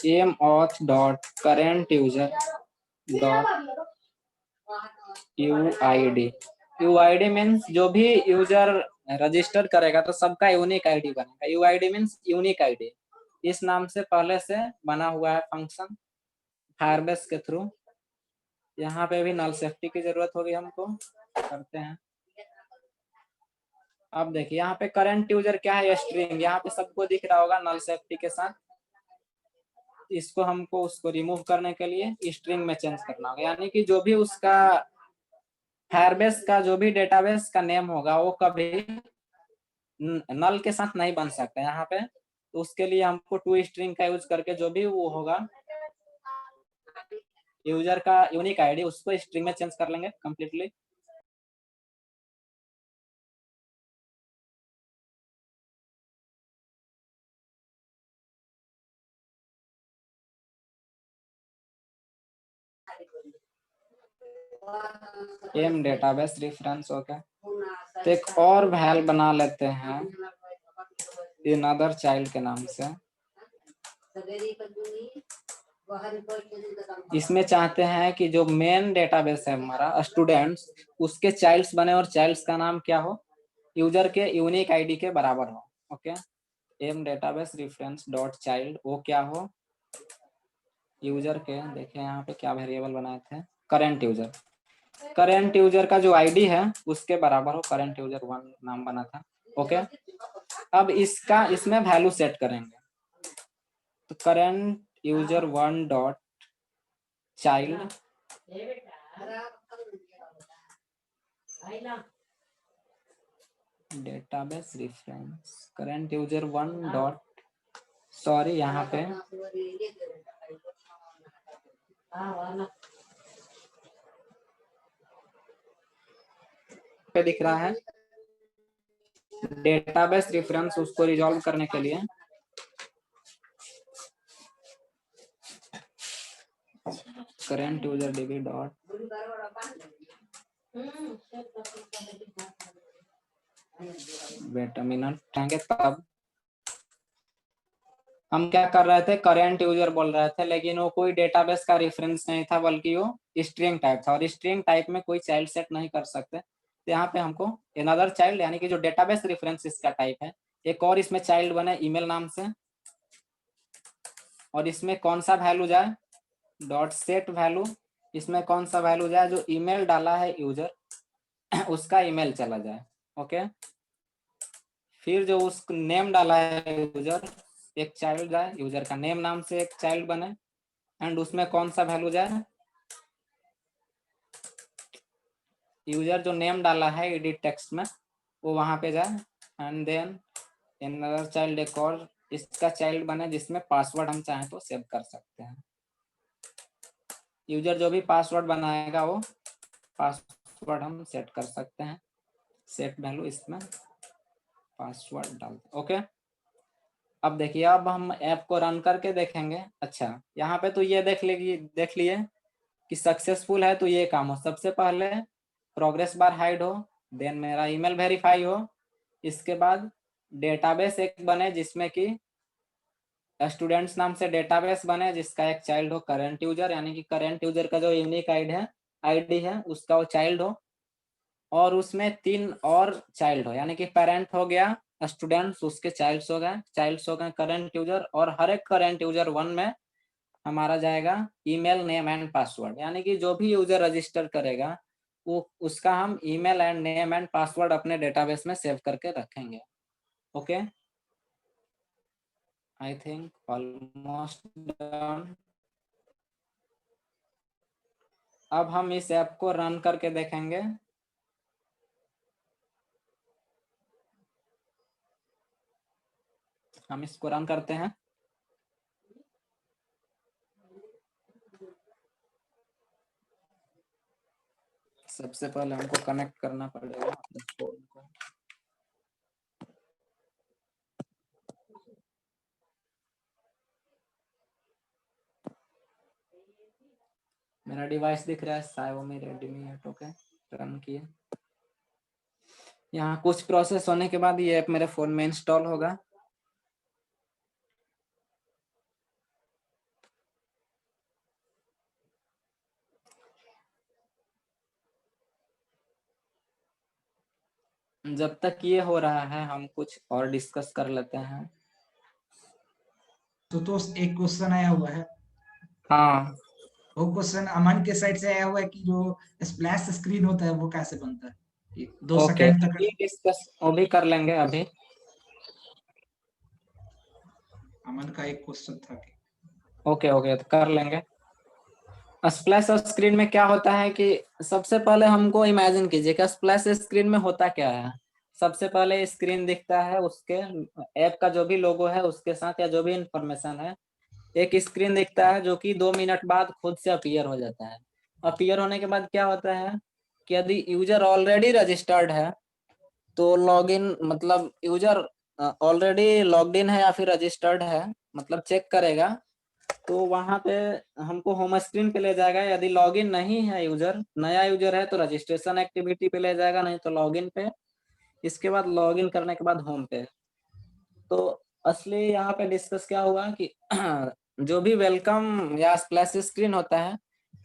m auth dot current user dot UID means जो भी यूजर रजिस्टर करेगा तो सबका यूनिक आईडी बनेगा। UID means unique ID. इस नाम से पहले से बना हुआ है फंक्शन फायरबेस के थ्रू। यहाँ पे भी नल सेफ्टी की जरूरत होगी हमको, करते हैं। अब देखिए यहाँ पे करंट यूजर क्या है, स्ट्रिंग यहाँ पे सबको दिख रहा होगा नल सेफ्टी के साथ। इसको हमको उसको रिमूव करने के लिए स्ट्रिंग में चेंज करना होगा, यानी कि जो भी उसका फायरबेस का जो भी डेटाबेस का नेम होगा वो कभी नल के साथ नहीं बन सकता यहाँ पे। तो उसके लिए हमको टू स्ट्रिंग का यूज करके जो भी वो होगा यूजर का यूनिक आईडी उसको स्ट्रिंग में चेंज कर लेंगे कंप्लीटली। एम डेटाबेस रेफरेंस हो गया। तो एक और वैल बना लेते हैं इन अदर चाइल्ड के नाम से। इसमें चाहते हैं कि जो मेन डेटाबेस है हमारा स्टूडेंट्स उसके चाइल्ड्स बने और चाइल्ड्स का नाम क्या हो, यूजर के यूनिक आईडी के बराबर हो। Okay, m database reference dot child वो क्या हो, यूजर के देखें यहाँ पे क्या वेरिएबल बनाए थे, करंट यूजर। करंट यूजर का जो आईडी है उसके बराबर हो, करंट यूजर 1 नाम बना था। ओके, अब इसका इसमें वैल्यू सेट करेंगे। तो current user 1 dot child database reference current user 1 dot sorry यहाँ पे दिख रहा है डेटाबेस रेफरेंस। उसको रिजॉल्व करने के लिए current user DB dot wait a minute आएंगे तब हम क्या कर रहे थे, करंट यूजर बोल रहे थे लेकिन वो कोई डेटाबेस का रेफरेंस नहीं था बल्कि वो स्ट्रिंग टाइप था और स्ट्रिंग टाइप में कोई चाइल्ड सेट नहीं कर सकते। तो यहाँ पे हमको अनदर चाइल्ड यानी कि जो डेटाबेस रेफरेंस इसका टाइप है एक और इसमें चाइल्ड बने ईमेल नाम से और इसमें कौन सा वैल्यू जाए डॉट सेट वैल्यू। इसमें कौन सा वैल्यू जाए जो ईमेल डाला है यूजर उसका ईमेल चला जाए। ओके, फिर जो उस नेम डाला है यूजर एक चाइल्ड जाए, यूजर का नेम नाम से एक चाइल्ड बने एंड उसमें कौन सा वैल्यू जाए, यूजर जो नेम डाला है एडिट टेक्स्ट में वो वहां पे जाए एंड देन अनदर चाइल्ड एक और इसका चाइल्ड बने जिसमें पासवर्ड हम चाहें तो सेव कर सकते हैं। यूजर जो भी पासवर्ड बनाएगा वो पासवर्ड हम सेट कर सकते हैं। सेट वैल्यू इसमें पासवर्ड डालते। ओके, अब देखिए अब हम ऐप को रन करके देखेंगे। अच्छा, यहाँ पे तो ये देख लिए कि सक्सेसफुल है। तो ये काम हो, सबसे पहले प्रोग्रेस बार हाइड हो, देन मेरा ईमेल वेरीफाई हो, इसके बाद डेटाबेस एक बने जिसमें कि स्टूडेंट्स नाम से डेटाबेस बने जिसका एक चाइल्ड हो करंट यूजर, यानी कि करंट यूजर का जो यूनिक आईडी है उसका वो चाइल्ड हो और उसमें 3 और चाइल्ड हो, यानी कि पेरेंट हो गया स्टूडेंट्स उसके चाइल्ड्स हो गए करंट यूजर और हर एक करंट यूजर 1 में हमारा जाएगा ईमेल नेम एंड पासवर्ड, यानी कि जो भी यूजर रजिस्टर करेगा वो उसका हम email and name and password अपने डेटाबेस में सेव करके रखेंगे। Okay, I think almost done. अब हम इस ऐप को रन करके देखेंगे। हम इसको रन करते हैं। सबसे पहले हमको कनेक्ट करना पड़ेगा अपने फोन को। मेरा डिवाइस दिख रहा है Xiaomi Redmi 8। ओके, रन किए। यहाँ कुछ प्रोसेस होने के बाद ये ऐप मेरे फोन में इंस्टॉल होगा। जब तक ये हो रहा है हम कुछ और डिस्कस कर लेते हैं। तो एक क्वेश्चन आया हुआ है। हाँ, वो क्वेश्चन अमन के साइड से आया हुआ है कि जो स्प्लैश स्क्रीन होता है वो कैसे बनता है। 2 ओके, सेकंड तक डिस्कस वो भी कर लेंगे अभी। अमन का एक क्वेश्चन था कि ओके ओके, तो कर लेंगे। स्प्लैश स्क्रीन में क्या होता है कि सबसे पहले हमको इमेजिन कीजिए कि स्प्लैश स्क्रीन में होता क्या है। सबसे पहले स्क्रीन दिखता है, उसके ऐप का जो भी लोगो है उसके साथ या जो भी इंफॉर्मेशन है, एक स्क्रीन दिखता है जो कि 2 मिनट बाद खुद से अपीयर हो जाता है। अपीयर होने के बाद क्या होता है कि यदि यूजर ऑलरेडी रजिस्टर्ड है तो लॉगिन, मतलब यूजर ऑलरेडी लॉग्ड इन है या फिर रजिस्टर्ड है, मतलब चेक करेगा। तो वहां पे हमको होम स्क्रीन पे ले जाएगा। यदि लॉगिन नहीं है यूजर, नया यूजर है तो रजिस्ट्रेशन एक्टिविटी पे ले जाएगा, नहीं तो लॉगिन पे। इसके बाद लॉगिन करने के बाद होम पे। तो असली यहाँ पे डिस्कस क्या हुआ कि जो भी वेलकम या स्प्लैश स्क्रीन होता है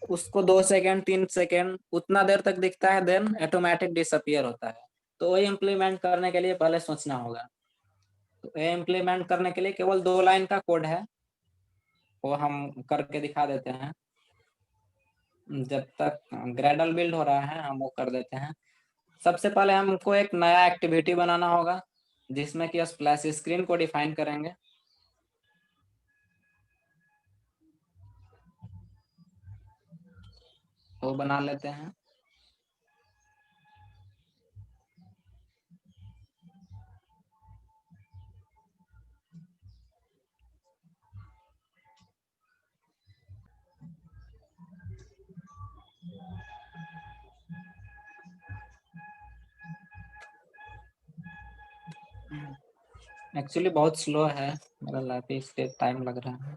उसको 2 सेकेंड 3 सेकेंड उतना देर तक दिखता है, देन ऑटोमेटिक डिसअपियर होता है। तो वही इम्प्लीमेंट करने के लिए पहले सोचना होगा। तो ये इम्प्लीमेंट करने के लिए केवल 2 लाइन का कोड है, वो हम करके दिखा देते हैं। जब तक ग्रेडल बिल्ड हो रहा है हम वो कर देते हैं। सबसे पहले हमको एक नया एक्टिविटी बनाना होगा जिसमें कि स्प्लैश स्क्रीन को डिफाइन करेंगे। वो बना लेते हैं। एक्चुअली बहुत स्लो है मेरा लैप, इसलिए टाइम लग रहा है।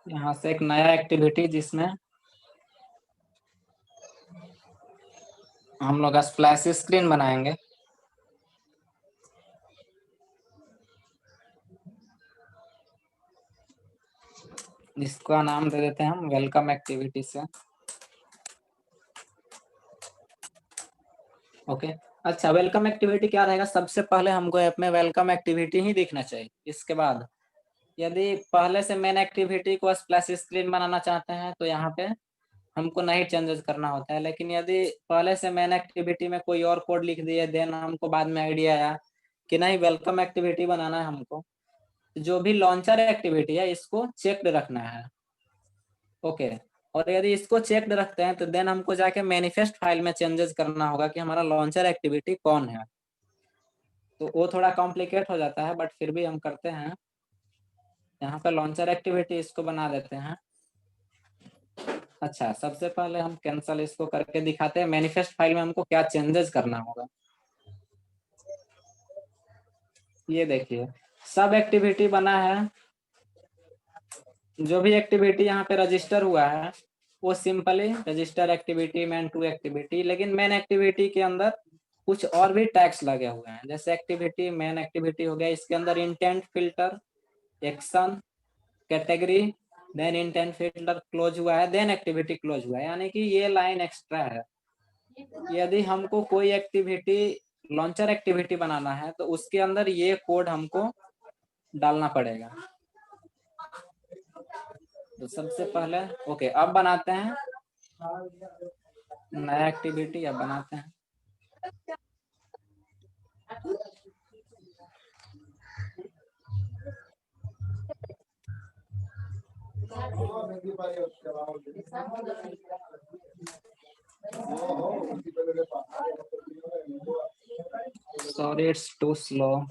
यहाँ से एक नया एक्टिविटी जिसमें हम लोग स्प्लैश स्क्रीन बनाएंगे। जिसका नाम दे देते हैं हम वेलकम एक्टिविटी से। ओके, अच्छा, वेलकम एक्टिविटी क्या रहेगा? सबसे पहले हमको ऐप में वेलकम एक्टिविटी ही दिखना चाहिए। इसके बाद यदि पहले से मेन एक्टिविटी को स्प्लैश स्क्रीन बनाना चाहते हैं तो यहाँ पे हमको नहीं चेंजेस करना होता है। लेकिन यदि पहले से मेन एक्टिविटी में कोई और कोड लिख दिए, देन हमको बाद में आइडिया आया कि नहीं वेलकम एक्टिविटी बनाना है हमको, जो भी लॉन्चर एक्टिविटी है इसको चेक्ड रखना है। ओके, और यदि इसको चेक्ड रखते हैं तो देन हमको जाके मैनिफेस्ट फाइल में चेंजेस करना होगा कि हमारा लॉन्चर एक्टिविटी कौन है। तो वो थोड़ा कॉम्प्लिकेट हो जाता है, बट फिर भी हम करते हैं। यहाँ पे लॉन्चर एक्टिविटी इसको बना देते हैं। अच्छा, सबसे पहले हम कैंसल इसको करके दिखाते हैं मैनिफेस्ट फाइल में हमको क्या चेंजेस करना होगा। ये देखिए, सब एक्टिविटी बना है। जो भी एक्टिविटी यहाँ पे रजिस्टर हुआ है वो simply register activity, main to activity. लेकिन मेन एक्टिविटी के अंदर कुछ और भी टैग्स लगे हुए हैं। जैसे एक्टिविटी मेन एक्टिविटी हो गया, इसके अंदर intent filter, action, category, then intent filter close हुआ है, देन एक्टिविटी क्लोज हुआ है, यानी कि ये लाइन एक्स्ट्रा है। यदि हमको कोई एक्टिविटी लॉन्चर एक्टिविटी बनाना है तो उसके अंदर ये कोड हमको डालना पड़ेगा। तो सबसे पहले ओके, अब बनाते हैं नया एक्टिविटी। अब बनाते हैं Sorry, it's too slow.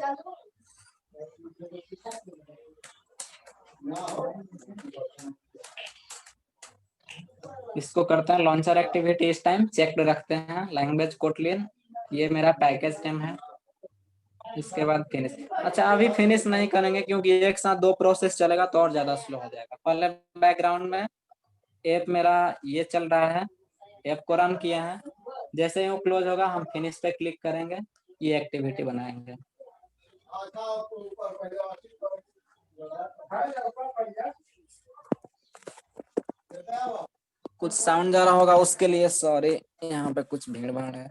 इसको करते हैं लॉन्चर एक्टिविटी। इस टाइम चेक रखते हैं लैंग्वेज कोटलिन, ये मेरा पैकेज नेम है। इसके बाद फिनिश। अच्छा, अभी फिनिश नहीं करेंगे क्योंकि एक साथ दो प्रोसेस चलेगा तो और ज्यादा स्लो हो जाएगा। पहले बैकग्राउंड में ऐप मेरा ये चल रहा है, ऐप को रन किया है। जैसे ही वो क्लोज होगा हम फिनिश पे क्लिक करेंगे, ये एक्टिविटी बनाएंगे। कुछ साउंड जा रहा होगा उसके लिए सॉरी, यहाँ पे कुछ भीड़ भाड़ है।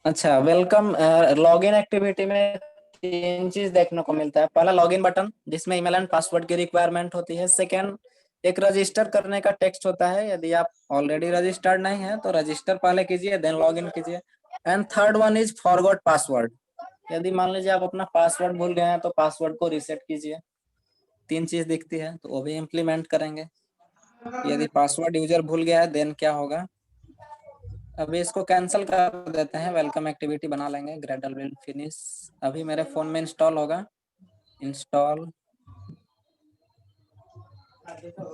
अच्छा, वेलकम। लॉगिन एक्टिविटी में तीन चीज देखने को मिलता है। पहला लॉगिन बटन जिसमें ईमेल एंड पासवर्ड की रिक्वायरमेंट होती है। सेकंड, एक रजिस्टर करने का टेक्स्ट होता है। यदि आप ऑलरेडी रजिस्टर्ड नहीं है तो रजिस्टर पहले कीजिए, देन लॉगिन कीजिए। And third one is forgot password. यदि मान लीजिए आप अपना पासवर्ड भूल गए हैं तो पासवर्ड को रीसेट कीजिए। तीन चीज दिखती है तो वो भी इम्प्लीमेंट करेंगे। यदि पासवर्ड यूजर भूल गया है देन क्या होगा, अभी इसको कैंसिल कर देते हैं, वेलकम एक्टिविटी बना लेंगे, ग्रेडल विल फिनिश। अभी मेरे फोन में इंस्टॉल होगा, इंस्टॉल।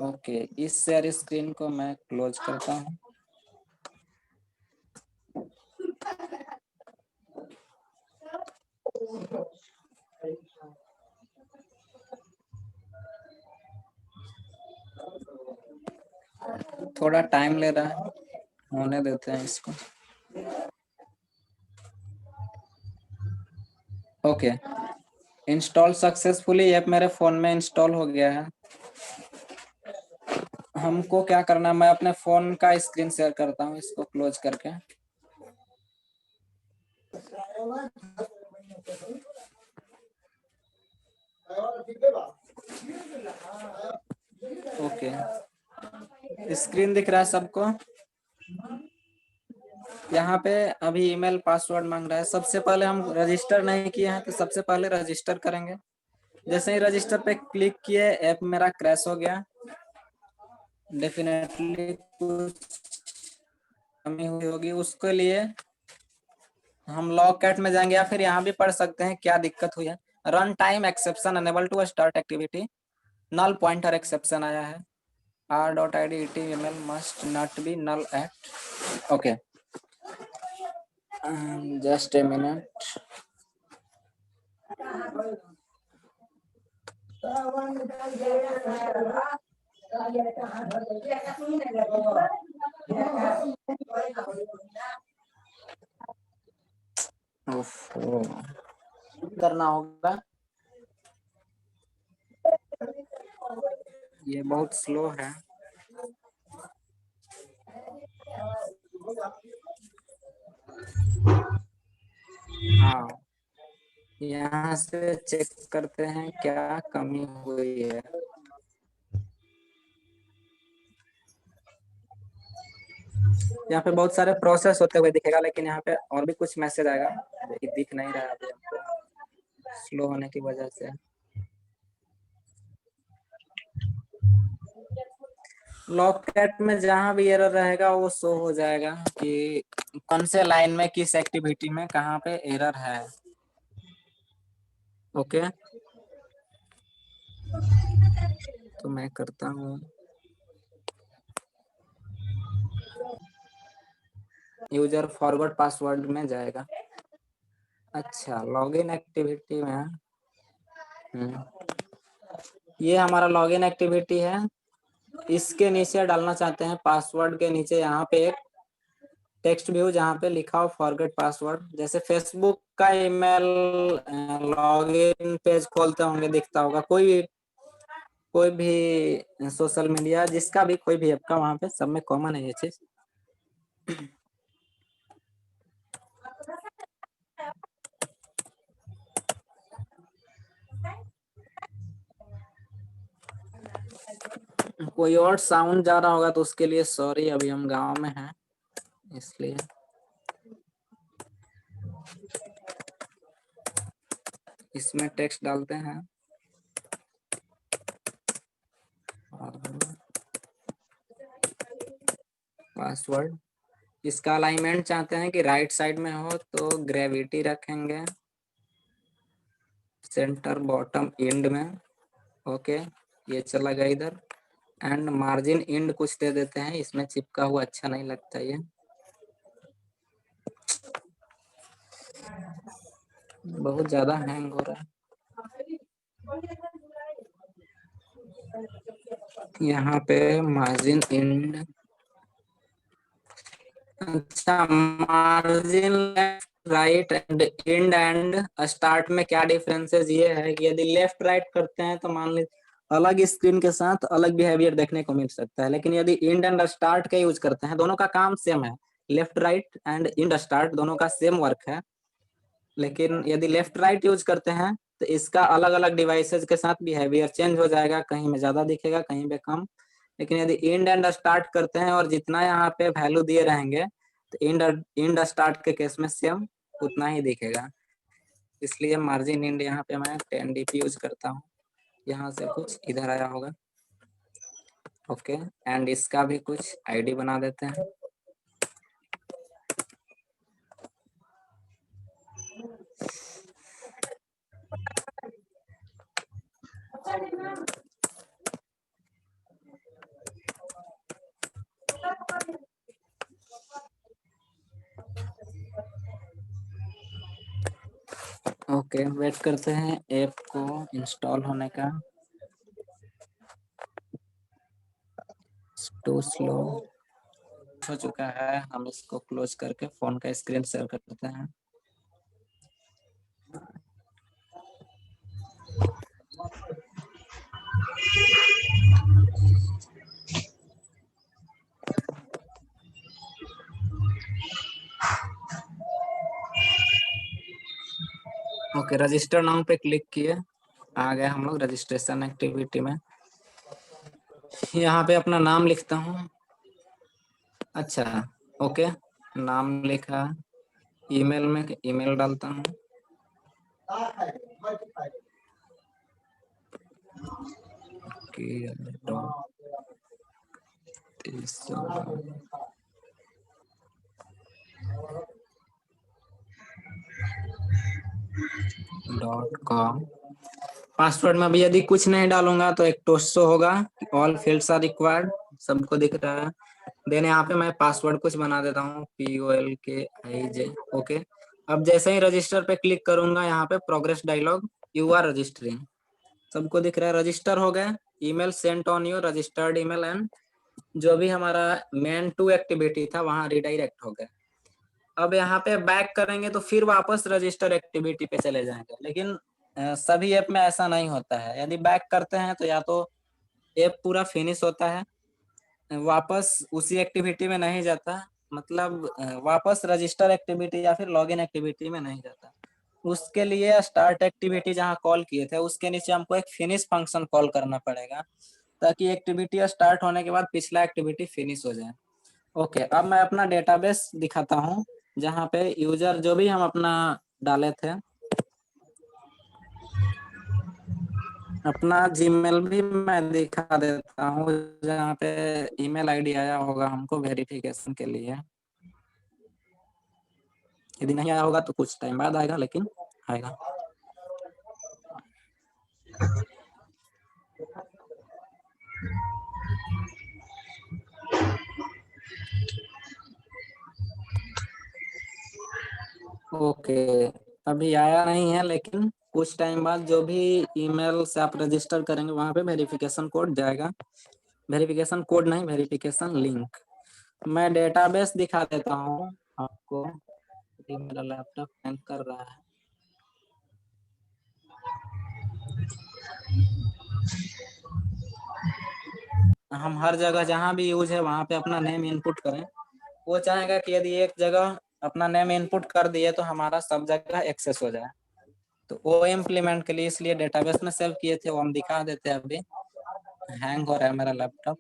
ओके, इस शेयर स्क्रीन को मैं क्लोज करता हूँ। थोड़ा टाइम ले रहा है, होने देते हैं इसको। ओके, इंस्टॉल सक्सेसफुली, ऐप मेरे फोन में इंस्टॉल हो गया है। हमको क्या करना है, मैं अपने फोन का स्क्रीन शेयर करता हूँ इसको क्लोज करके। ओके, स्क्रीन दिख रहा है सबको। यहाँ पे अभी ईमेल पासवर्ड मांग रहा है। सबसे पहले हम रजिस्टर नहीं किए हैं तो सबसे पहले रजिस्टर करेंगे। जैसे ही रजिस्टर पे क्लिक किए ऐप मेरा क्रैश हो गया। डेफिनेटली कुछ कमी हुई होगी, उसके लिए हम लॉग कैट में जाएंगे या फिर यहाँ भी पढ़ सकते हैं क्या दिक्कत हुई है। Run time exception unable to start activity, null pointer exception आया है। r.id email must not be null at okay, just a minute. करना होगा, ये बहुत स्लो है। हाँ, यहाँ से चेक करते हैं क्या कमी हुई है। यहाँ पे बहुत सारे प्रोसेस होते हुए दिखेगा, लेकिन यहाँ पे और भी कुछ मैसेज आएगा जो दिख नहीं रहा है अभी हमको स्लो होने की वजह से। लॉकैट में जहां भी एरर रहेगा वो शो हो जाएगा कि कौन से लाइन में किस एक्टिविटी में कहाँ पे एरर है। ओके, तो मैं करता हूँ, यूजर फॉरवर्ड पासवर्ड में जाएगा। अच्छा, लॉगिन एक्टिविटी में ये हमारा लॉगिन एक्टिविटी है। इसके नीचे डालना चाहते हैं पासवर्ड के नीचे यहाँ पे एक टेक्स्ट व्यू जहाँ पे लिखा हो फॉरगेट पासवर्ड। जैसे फेसबुक का ईमेल लॉगिन पेज खोलते होंगे, दिखता होगा कोई भी सोशल मीडिया जिसका भी कोई भी ऐप का, वहाँ पे सब में कॉमन है ये चीज। कोई और साउंड जा रहा होगा तो उसके लिए सॉरी, अभी हम गांव में हैं इसलिए। इसमें टेक्स्ट डालते हैं और पासवर्ड। इसका अलाइनमेंट चाहते हैं कि राइट साइड में हो तो ग्रेविटी रखेंगे सेंटर बॉटम एंड में। ओके, ये चला गया इधर। एंड मार्जिन एंड कुछ दे देते हैं, इसमें चिपका हुआ अच्छा नहीं लगता ये। बहुत ज्यादा हैंग हो रहा है। यहाँ पे मार्जिन एंड, अच्छा margin left right and and and start में क्या डिफरेंसेस ये है कि यदि लेफ्ट राइट करते हैं तो मान लीजिए अलग स्क्रीन के साथ अलग बिहेवियर देखने को मिल सकता है, लेकिन यदि एंड एंड स्टार्ट का यूज करते हैं, दोनों का काम सेम है, left right and and start दोनों का सेम वर्क है, लेकिन यदि लेफ्ट राइट यूज करते हैं तो इसका अलग अलग डिवाइसेस के साथ बिहेवियर चेंज हो जाएगा, कहीं में ज्यादा दिखेगा कहीं पे कम। लेकिन यदि एंड एंड स्टार्ट करते हैं और जितना यहाँ पे वैल्यू दिए रहेंगे तो एंड स्टार्ट के केस में सेम उतना ही दिखेगा। इसलिए मार्जिन एंड यहाँ पे मैं 10 dp यूज करता हूँ। यहाँ से कुछ इधर आया होगा। ओके, एंड इसका भी कुछ आईडी बना देते हैं। ओके, वेट करते हैं ऐप को इंस्टॉल होने का। टू स्लो हो चुका है, हम इसको क्लोज करके फोन का स्क्रीन शेयर कर देते हैं। ओके, रजिस्टर नाउ पे क्लिक किए, आ गए हम लोग रजिस्ट्रेशन एक्टिविटी में। यहाँ पे अपना नाम लिखता हूँ। अच्छा, ओके, नाम लिखा, ईमेल में ईमेल डालता हूँ। .com। पासवर्ड में अभी यदि कुछ नहीं डालूंगा तो एक टोस्टो होगा, ऑल फील्ड्स आर रिक्वायर्ड, सबको दिख रहा है। देन यहाँ पे मैं पासवर्ड कुछ बना देता हूँ, POLKIJ। ओके, अब जैसे ही रजिस्टर पे क्लिक करूंगा यहाँ पे progress dialog, you are registering, सबको दिख रहा है रजिस्टर हो गए। Email sent on your registered email and जो भी हमारा मेन टू एक्टिविटी था वहां रिडायरेक्ट हो गए। अब यहाँ पे बैक करेंगे तो फिर वापस रजिस्टर एक्टिविटी पे चले जाएंगे, लेकिन सभी ऐप में ऐसा नहीं होता है। यदि बैक करते हैं तो या तो ऐप पूरा फिनिश होता है, वापस उसी एक्टिविटी में नहीं जाता, मतलब वापस रजिस्टर एक्टिविटी या फिर लॉगिन एक्टिविटी में नहीं जाता। उसके लिए स्टार्ट एक्टिविटी जहाँ कॉल किए थे उसके नीचे हमको एक फिनिश फंक्शन कॉल करना पड़ेगा, ताकि एक्टिविटी स्टार्ट होने के बाद पिछला एक्टिविटी फिनिश हो जाए। ओके, अब मैं अपना डेटाबेस दिखाता हूँ जहाँ पे यूजर जो भी हम अपना डाले थे, अपना जीमेल भी मैं दिखा देता हूँ जहाँ पे ईमेल आईडी आया होगा हमको वेरिफिकेशन के लिए। यदि नहीं आया होगा तो कुछ टाइम बाद आएगा, लेकिन आएगा। ओके, अभी आया नहीं है, लेकिन कुछ टाइम बाद जो भी ईमेल से आप रजिस्टर करेंगे वहां पे वेरिफिकेशन कोड जाएगा। वेरिफिकेशन कोड नहीं, वेरिफिकेशन लिंक। मैं डेटाबेस दिखा देता हूँ आपको। मेरा लैपटॉप हैंग कर रहा है। हम हर जगह जहाँ भी यूज है वहाँ पे अपना नेम इनपुट करें। वो चाहेगा कि यदि एक जगह अपना नेम इनपुट कर दिए तो हमारा सब जगह एक्सेस हो जाए, तो वो इम्प्लीमेंट के लिए इसलिए डेटाबेस में सेव किए थे, वो हम दिखा देते हैं। अभी हैंग हो रहा है मेरा लैपटॉप।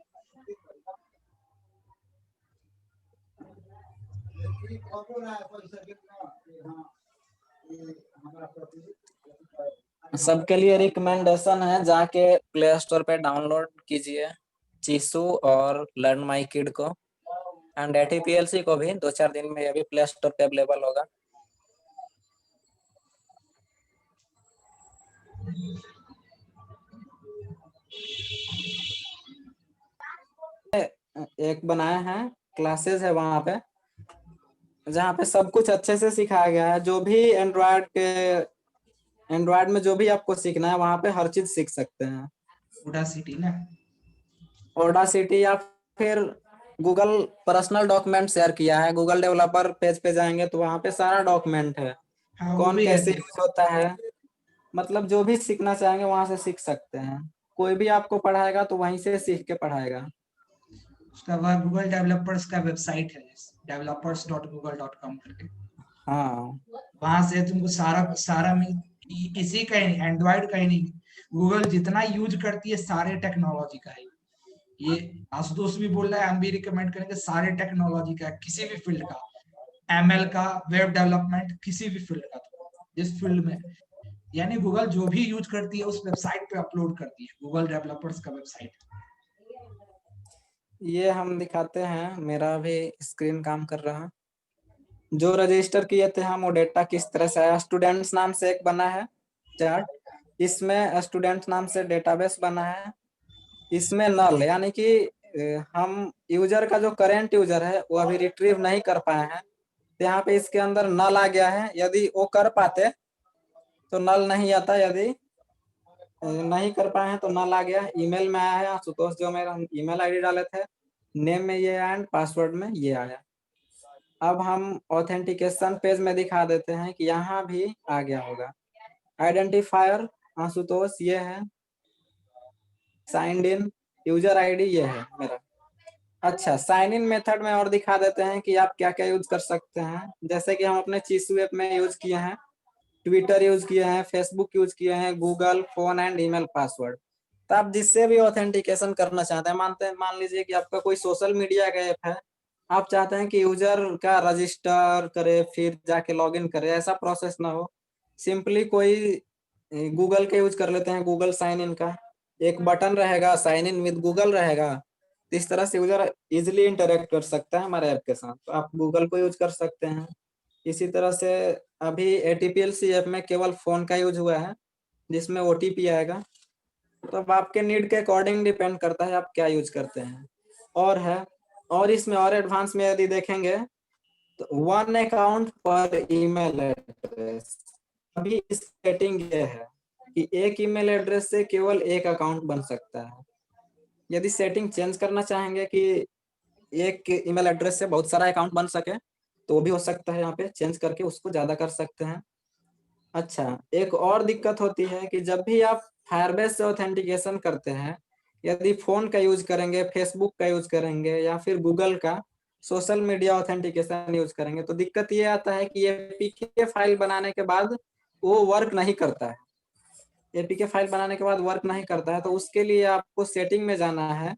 सबके लिए रिकमेंडेशन है, जाके प्ले स्टोर पे डाउनलोड कीजिए चीसू और लर्न माई किड को, एंड ATPLC को भी 2-4 दिन में ये भी प्ले स्टोर पे अवेलेबल होगा। एक बनाए हैं, क्लासेस है वहां पे, जहाँ पे सब कुछ अच्छे से सिखाया गया है। जो भी एंड्रॉयड में जो भी आपको सीखना है वहां पे हर चीज सीख सकते हैं। Udacity ना? ऑडासिटी या फिर गूगल पर्सनल डॉक्यूमेंट शेयर किया है। गूगल डेवलपर पेज पे जाएंगे तो वहां पे सारा डॉक्यूमेंट है, हाँ वो कौन भी है कैसे देख। यूज होता है, मतलब जो भी सीखना चाहेंगे वहां से सीख सकते हैं। कोई भी आपको पढ़ाएगा तो वहीं से सीख के पढ़ाएगा। उसका वह गूगल डेवलपर्स का वेबसाइट है, developers.google.com करके। हाँ, वहां से तुमको सारा सारा इसी का ही, एंड्रॉइड का ही नहीं, गूगल जितना यूज करती है सारे टेक्नोलॉजी का है। ये आशुतोष भी बोल रहा है, हम भी रिकमेंड करेंगे, सारे टेक्नोलॉजी का, किसी भी फील्ड का, ML का, वेब डेवलपमेंट, किसी भी फील्ड का, जिस फील्ड में, यानी गूगल जो भी यूज करती है उस वेबसाइट पे अपलोड करती है, गूगल डेवलपर्स का वेबसाइट। ये हम दिखाते हैं, मेरा भी स्क्रीन काम कर रहा है। जो रजिस्टर किए थे हम, वो डेटा किस तरह से आया। स्टूडेंट्स नाम से एक बना है चार्ट, इसमें स्टूडेंट नाम से डेटाबेस बना है। इसमें नल यानी कि हम यूजर का जो करेंट यूजर है वो अभी रिट्रीव नहीं कर पाए हैं, तो यहाँ पे इसके अंदर नल आ गया है। यदि वो कर पाते तो नल नहीं आता, यदि नहीं कर पाए हैं तो नल आ गया। ईमेल में आया है आशुतोष, जो मेरा ईमेल आईडी डाले थे, नेम में ये एंड पासवर्ड में ये आया। अब हम ऑथेंटिकेशन पेज में दिखा देते हैं कि यहाँ भी आ गया होगा। आइडेंटिफायर आशुतोष ये है, साइंड इन यूजर आईडी ये है मेरा। अच्छा, साइन इन मेथड में और दिखा देते हैं कि आप क्या क्या यूज कर सकते हैं। जैसे कि हम अपने चीसू ऐप में यूज किए हैं, ट्विटर यूज किए हैं, फेसबुक यूज किए हैं, Google phone and email password. तो आप जिससे भी ऑथेंटिकेशन करना चाहते हैं, मान लीजिए कि आपका कोई सोशल मीडिया का ऐप है, आप चाहते हैं कि यूजर का रजिस्टर करे फिर जाके लॉगिन करे, ऐसा प्रोसेस ना हो, सिंपली कोई गूगल का यूज कर लेते हैं, गूगल साइन इन का एक बटन रहेगा, साइन इन विद गूगल रहेगा। तो इस तरह से यूजर इजिली इंटरेक्ट कर सकता है हमारे ऐप के साथ, तो आप गूगल को यूज कर सकते हैं। इसी तरह से अभी ATPLC ऐप में केवल फोन का यूज हुआ है, जिसमें OTP आएगा। तो अब आपके नीड के अकॉर्डिंग डिपेंड करता है आप क्या यूज करते हैं। और है, और इसमें और एडवांस में यदि देखेंगे तो 1 अकाउंट पर ईमेल एड्रेस। अभी इस सेटिंग ये है कि एक ईमेल एड्रेस से केवल एक अकाउंट बन सकता है। यदि सेटिंग चेंज करना चाहेंगे कि एक ईमेल एड्रेस से बहुत सारा अकाउंट बन सके, तो भी हो सकता है, यहाँ पे चेंज करके उसको ज्यादा कर सकते हैं। अच्छा, एक और दिक्कत होती है कि जब भी आप फायरबेस से ऑथेंटिकेशन करते हैं, यदि फोन का यूज करेंगे, फेसबुक का यूज करेंगे या फिर गूगल का सोशल मीडिया ऑथेंटिकेशन यूज करेंगे, तो दिक्कत ये आता है कि APK फाइल बनाने के बाद वो वर्क नहीं करता है। APK फाइल बनाने के बाद वर्क नहीं करता है, तो उसके लिए आपको सेटिंग में जाना है।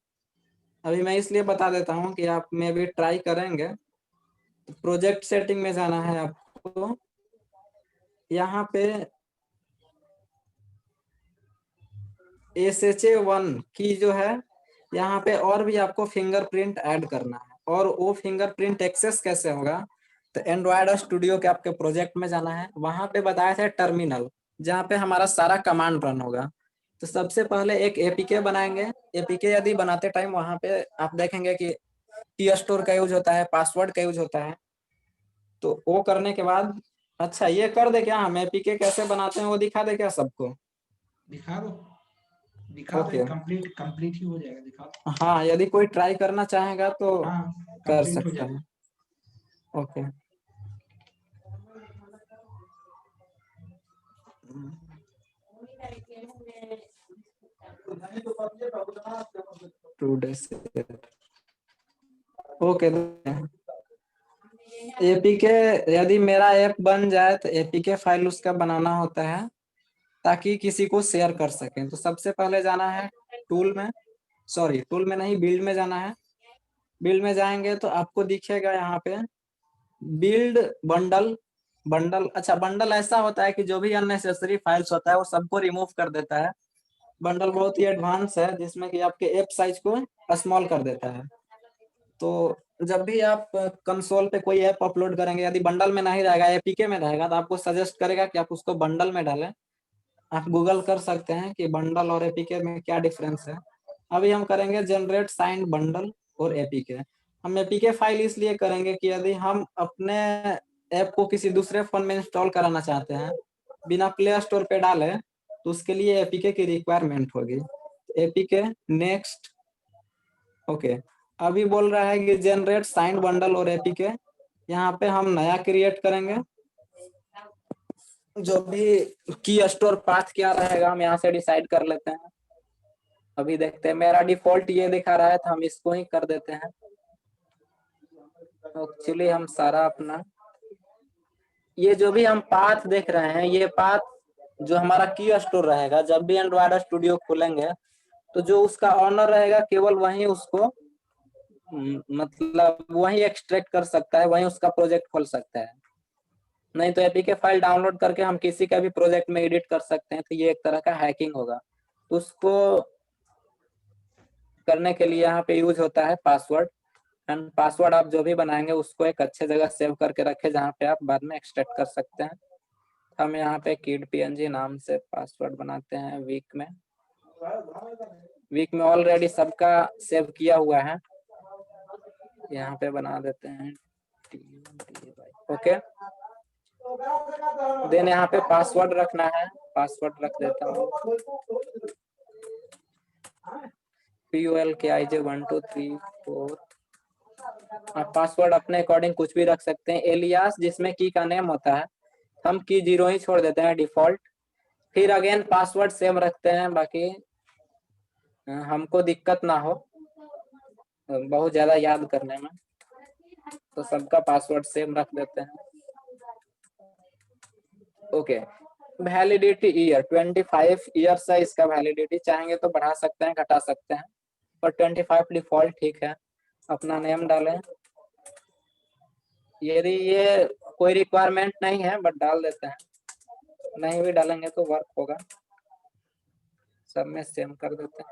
अभी मैं इसलिए बता देता हूँ कि आप में भी ट्राई करेंगे। तो प्रोजेक्ट सेटिंग में जाना है आपको, यहाँ पे SHA1 की जो है, यहाँ पे और भी आपको फिंगरप्रिंट ऐड करना है। और वो फिंगरप्रिंट एक्सेस कैसे होगा, तो एंड्रॉयड स्टूडियो के आपके प्रोजेक्ट में जाना है, वहां पे बताया था टर्मिनल, जहाँ पे हमारा सारा कमांड रन होगा। तो सबसे पहले एक APK बनाएंगे। APK यदि बनाते टाइम वहां पे आप देखेंगे कि की स्टोर का यूज होता है, पासवर्ड का यूज होता है। तो वो करने के बाद, अच्छा ये कर दे क्या, हम APK कैसे बनाते हैं वो दिखा दे क्या सबको। दिखा दो, दिखा दो, ओके, कंप्लीट कंप्लीट ही हो जाएगा, दिखा दो। हाँ यदि कोई ट्राई करना चाहेगा तो हाँ कर कंप्लीट हो सकता जाएगा। है। Okay, two days okay. APK यदि मेरा ऐप बन जाए तो APK फाइल उसका बनाना होता है ताकि किसी को शेयर कर सकें। तो सबसे पहले जाना है टूल में, सॉरी टूल में नहीं, बिल्ड में जाना है। बिल्ड में जाएंगे तो आपको दिखेगा यहाँ पे बिल्ड बंडल। बंडल, अच्छा बंडल ऐसा होता है कि जो भी अननेसेसरी फाइल्स होता है वो सबको रिमूव कर देता है। बंडल बहुत ही एडवांस है जिसमें कि आपके ऐप साइज को स्मॉल कर देता है। तो जब भी आप कंसोल पे कोई ऐप अपलोड करेंगे, यदि बंडल में नहीं रहेगा, एपीके में रहेगा, तो आपको सजेस्ट करेगा कि आप उसको बंडल में डालें। आप गूगल कर सकते हैं कि बंडल और एपीके में क्या डिफरेंस है। अभी हम करेंगे जनरेट साइंड बंडल और एपीके। हम एपीके फाइल इसलिए करेंगे कि यदि हम अपने ऐप को किसी दूसरे फोन में इंस्टॉल कराना चाहते हैं बिना प्ले स्टोर पे डाले, तो उसके लिए एपीके की रिक्वायरमेंट होगी। APK next. ओके, अभी बोल रहा है कि जनरेट साइंड बंडल और एपीके। यहाँ पे हम नया क्रिएट करेंगे। जो भी की स्टोर पाथ क्या रहेगा हम यहाँ से डिसाइड कर लेते हैं। अभी देखते हैं, मेरा डिफॉल्ट ये दिखा रहा है तो हम इसको ही कर देते हैं। एक्चुअली हम सारा अपना ये जो भी हम पाथ देख रहे हैं, ये पाथ जो हमारा की स्टोर रहेगा, जब भी एंड्रॉयड स्टूडियो खोलेंगे तो जो उसका ऑनर रहेगा केवल वही उसको मतलब वही एक्सट्रैक्ट कर सकता है, वही उसका प्रोजेक्ट खोल सकता है। नहीं तो एपीके फाइल डाउनलोड करके हम किसी का भी प्रोजेक्ट में एडिट कर सकते हैं, तो ये एक तरह का हैकिंग होगा। तो उसको करने के लिए यहाँ पे यूज होता है पासवर्ड। एंड पासवर्ड आप जो भी बनाएंगे उसको एक अच्छे जगह सेव करके रखें जहाँ पे आप बाद में एक्सट्रैक्ट कर सकते हैं। हम यहाँ पे किड png नाम से पासवर्ड बनाते हैं। वीक में ऑलरेडी सबका सेव किया हुआ है, यहाँ पे बना देते हैं। ओके, देन यहाँ पे पासवर्ड रखना है। पासवर्ड रख देता हूँ POLKIJ1234। आप पासवर्ड अपने अकॉर्डिंग कुछ भी रख सकते हैं। एलियास जिसमें की का नेम होता है, हम की 0 ही छोड़ देते हैं डिफॉल्ट। फिर अगेन पासवर्ड सेम रखते हैं, बाकी हमको दिक्कत ना हो बहुत ज्यादा याद करने में, तो सबका पासवर्ड सेम रख देते हैं। ओके, वैलिडिटी ईयर 25 ईयर्स है इसका वैलिडिटी। चाहेंगे तो बढ़ा सकते हैं, घटा सकते हैं, और 25 डिफॉल्ट ठीक है। अपना नेम डालें। यदि ये कोई रिक्वायरमेंट नहीं है बट डाल देते हैं, नहीं भी डालेंगे तो वर्क होगा। सब में सेम कर देते हैं।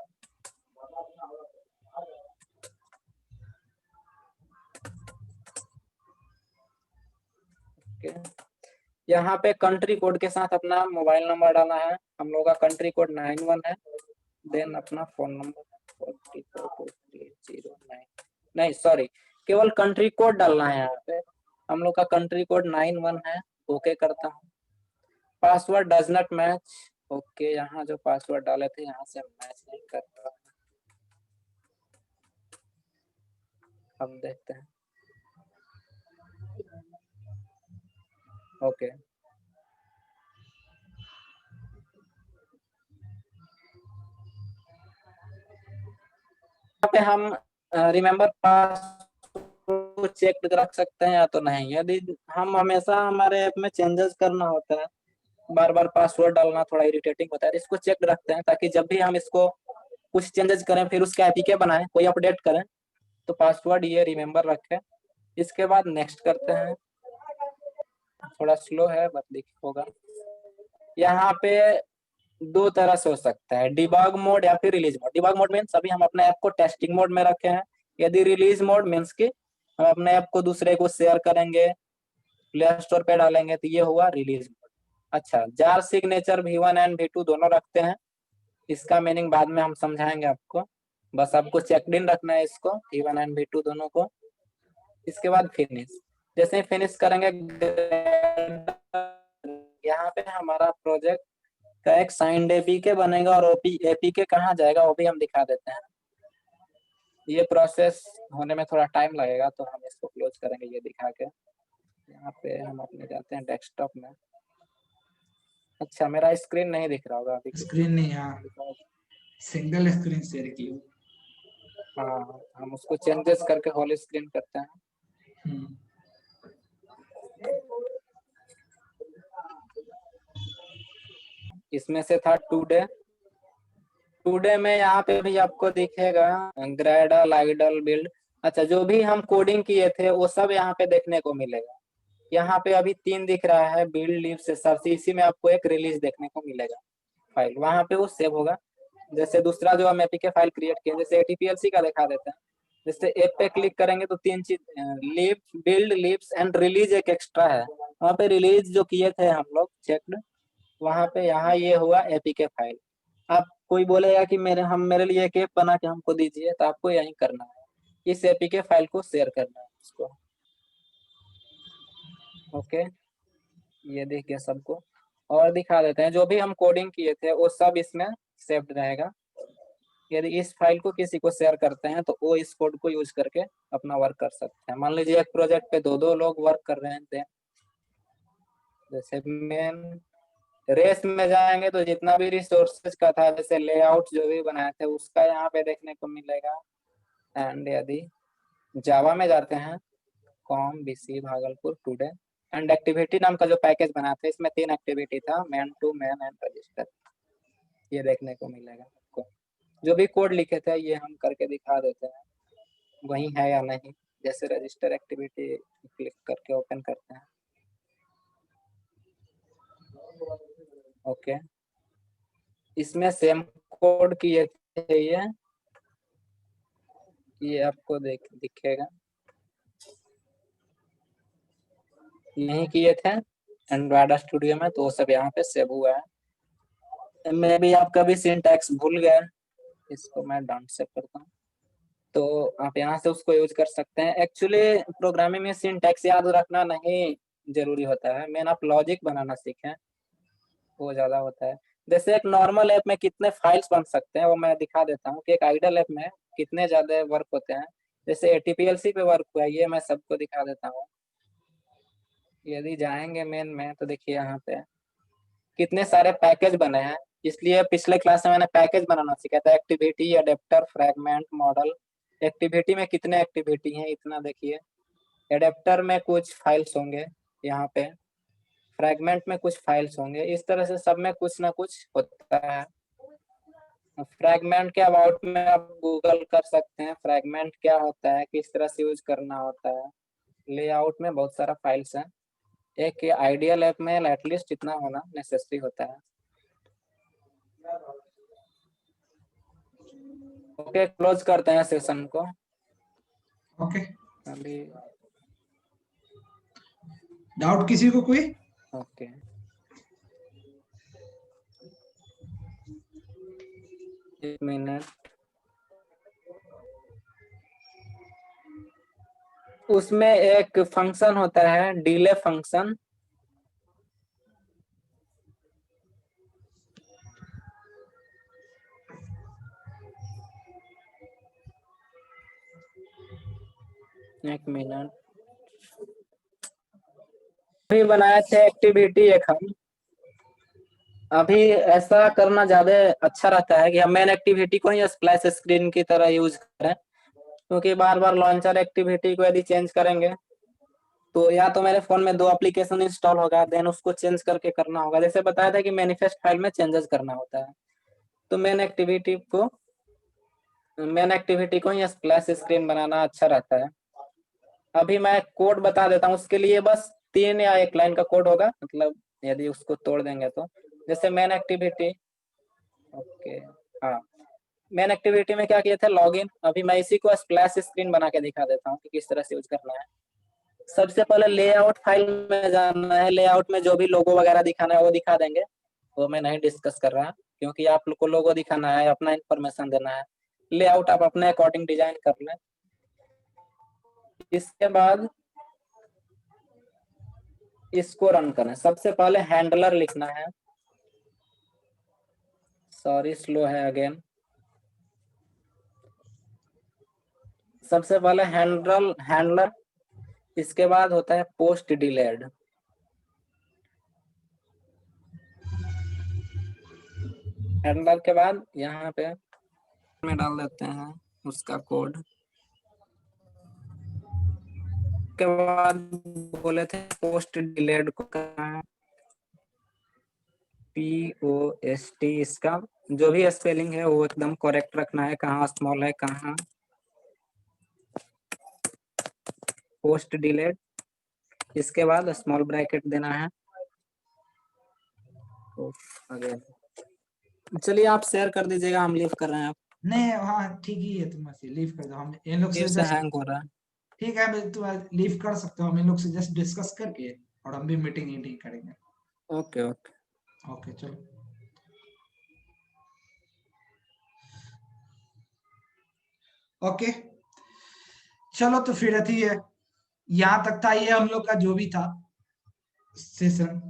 यहाँ पे कंट्री कोड के साथ अपना मोबाइल नंबर डालना है। हम लोग का कंट्री कोड 91 है। देन अपना फोन नंबर 442309, नहीं सॉरी, केवल कंट्री कोड डालना है। यहाँ पे हम लोग का कंट्री कोड 91 है। ओके करता हूँ। Password does not match. Okay, यहाँ जो पासवर्ड डाले थे यहाँ से मैच नहीं कर रहा। हम देखते हैं। ओके, यहाँ पे हम रिमेम्बर पासवर्ड चेक रख सकते हैं या तो नहीं। यदि हम हमेशा हमारे ऐप में चेंजेस करना होता है, बार बार पासवर्ड डालना थोड़ा इरिटेटिंग होता है, इसको चेक रखते हैं ताकि जब भी हम इसको कुछ चेंजेस करें फिर उसका एपीके बनाएं, कोई अपडेट करें, तो पासवर्ड ये रिमेम्बर रखें। इसके बाद नेक्स्ट करते हैं। थोड़ा स्लो है बट देखिए होगा। यहाँ पे दो तरह से हो सकता है, डिबग मोड या फिर release mode. Debug mode means अभी हम अपने ऐप को टेस्टिंग मोड में रखे हैं। यदि रिलीज मोड मीन्स कि हम अपने ऐप को दूसरे को शेयर करेंगे, प्ले स्टोर पे डालेंगे, तो ये हुआ रिलीज मोड। अच्छा, jar signature V1 and V2 दोनों रखते हैं। इसका मीनिंग बाद में हम समझाएंगे आपको, बस आपको चेकड इन रखना है इसको, V1 एंड V2 दोनों को। इसके बाद फिनिश। जैसे ही फिनिश करेंगे, यहाँ पे हमारा प्रोजेक्ट का एक साइंड एपीके बनेगा और एपीके कहाँ जाएगा वो भी हम दिखा देते हैं। ये प्रोसेस होने में थोड़ा टाइम लगेगा, तो हम इसको क्लोज करेंगे ये दिखा के। यहाँ पे हम अपने जाते हैं डेस्कटॉप में। अच्छा, मेरा स्क्रीन नहीं दिख रहा होगा अभी। स्क्रीन नहीं, हाँ सिंगल स्क्रीन शेयर की। हाँ, हम उसको चेंजेस करके होल स्क्रीन करते हैं। इसमें से था टुडे में यहाँ पे भी आपको दिखेगा ग्रेडल आइडल बिल्ड। अच्छा, जो भी हम कोडिंग किए थे वो सब यहाँ पे देखने को मिलेगा। यहाँ पे अभी 3 दिख रहा है, बिल्ड लिव से सबसे, इसी में आपको एक रिलीज देखने को मिलेगा फाइल, वहां पे वो सेव होगा। जैसे दूसरा जो हम एपीके फाइल क्रिएट किए, जैसे एटीपीएलसी का दिखा देते हैं, जैसे ऐप पे क्लिक करेंगे तो 3 चीज, live, build, lives and release एक एक्स्ट्रा है, वहाँ पे रिलीज जो किए थे हम लोग चेक्ड, वहाँ पे यहाँ ये हुआ एपीके फाइल। आप कोई बोलेगा कि मेरे लिए एक ऐप बना के हमको दीजिए, तो आपको यही करना है, इस एपीके फाइल को शेयर करना है उसको। ओके, ये दिख गया सबको। और दिखा देते हैं, जो भी हम कोडिंग किए थे वो सब इसमें सेव्ड रहेगा। यदि इस फाइल को किसी को शेयर करते हैं तो वो इस कोड को यूज करके अपना वर्क कर सकते हैं। मान लीजिए एक प्रोजेक्ट पे 2-2 लोग वर्क कर रहे थे, जैसे मेन रेस में जाएंगे तो जितना भी रिसोर्सेज का था, जैसे लेआउट जो भी बनाए थे उसका यहाँ पे देखने को मिलेगा। एंड यदि जावा में जाते हैं, com BC Bhagalpur today and activity नाम का जो पैकेज बना था, इसमें 3 एक्टिविटी था, main to main and register, ये देखने को मिलेगा आपको। जो भी कोड लिखे थे ये हम करके दिखा देते हैं वही है या नहीं। जैसे रजिस्टर एक्टिविटी क्लिक करके ओपन करते हैं। ओके, इसमें सेम कोड किए थे ये आपको दिखेगा, यही किए थे एंड्रॉयड स्टूडियो में, तो सब यहाँ पे सेव हुआ है। मैं भी आपका भी सिंटैक्स भूल गया, इसको मैं डाउन से करता हूँ, तो आप यहाँ से उसको यूज कर सकते हैं। एक्चुअली प्रोग्रामिंग में सिंटैक्स याद रखना नहीं जरूरी होता है, मेन आप लॉजिक बनाना सीखें, वो ज्यादा होता है। जैसे एक नॉर्मल ऐप में कितने फाइल्स बन सकते हैं वो मैं दिखा देता हूँ कि एक आइडल ऐप में कितने ज्यादा वर्क होते हैं। जैसे एटीपीएलसी पे वर्क हुआ है, ये मैं सबको दिखा देता हूँ। यदि जाएंगे मेन में तो देखिए यहाँ पे कितने सारे पैकेज बने हैं, इसलिए पिछले क्लास में मैंने पैकेज बनाना सीखा था, activity, adapter, fragment, model. Activity में कितने एक्टिविटी हैं इतना देखिए, एडेप्टर में कुछ फाइल्स होंगे, यहाँ पे फ्रैगमेंट में कुछ फाइल्स होंगे, इस तरह से सब में कुछ ना कुछ होता है। फ्रैगमेंट के अबाउट में आप गूगल कर सकते हैं, फ्रैगमेंट क्या होता है, किस तरह से यूज करना होता है। लेआउट में बहुत सारा फाइल्स है, एक आइडियल ऐप में एटलीस्ट इतना होना नेसेसरी होता है। ओके, क्लोज करते हैं सेशन को। ओके, अभी डाउट किसी को कोई? ओके, एक मिनट, उसमें एक फंक्शन होता है डिले फंक्शन, एक मिनट, अभी बनाए थे एक्टिविटी एक हम, अभी ऐसा करना ज्यादा अच्छा रहता है कि हम मेन एक्टिविटी को ही स्प्लैश स्क्रीन की तरह यूज करें, क्योंकि बार बार लॉन्चर एक्टिविटी को यदि चेंज करेंगे तो या तो मेरे फोन में 2 एप्लीकेशन इंस्टॉल होगा, देन उसको चेंज करके करना होगा। जैसे बताया था कि मैनिफेस्ट फाइल में चेंजेस करना होता है, तो मेन एक्टिविटी को ही स्प्लैश स्क्रीन बनाना अच्छा रहता है। अभी मैं कोड बता देता हूँ उसके लिए, बस 3 या 1 लाइन का कोड होगा, मतलब यदि उसको तोड़ देंगे तो। जैसे मेन एक्टिविटी, ओके, हाँ, मेन एक्टिविटी में क्या किए थे, लॉगिन। अभी मैं इसी को स्प्लैश स्क्रीन बना के दिखा देता हूँ कि किस तरह से यूज करना है। सबसे पहले लेआउट फाइल में जाना है, लेआउट में जो भी लोगो वगैरह दिखाना है वो दिखा देंगे, वो मैं नहीं डिस्कस कर रहा, क्योंकि आप लोग को लोगो दिखाना है, अपना इंफॉर्मेशन देना है। लेआउट आप अपने अकॉर्डिंग डिजाइन कर लें। इसके बाद इसको रन करें, सबसे पहले हैंडलर लिखना है, सॉरी स्लो है अगेन। सबसे पहले हैंडलर, इसके बाद होता है पोस्ट डिलेड। हैंडलर के बाद यहाँ पे में डाल देते हैं उसका कोड। के बाद बोले थे पोस्ट डिलेड को POST, इसका जो भी स्पेलिंग है वो एकदम करेक्ट रखना है, कहाँ स्मॉल है कहाँ। पोस्ट डिलेड इसके बाद स्मॉल ब्रैकेट देना है। चलिए आप शेयर कर दीजिएगा, हम लीव कर रहे हैं। आप नहीं हाँ ठीक ही है, तुम ऐसे लीव कर दो, हम इन लोग फिर से से जस्ट हैंग हो रहा है। ठीक है, तुम लीव कर सकते हो, हम इन लोग से जस्ट डिस्कस करके और हम भी मीटिंग करेंगे। Okay okay. ओके चलो। ओके चलो तो फिर अथी है, यहाँ तक था ये हम लोग का जो भी था सेशन।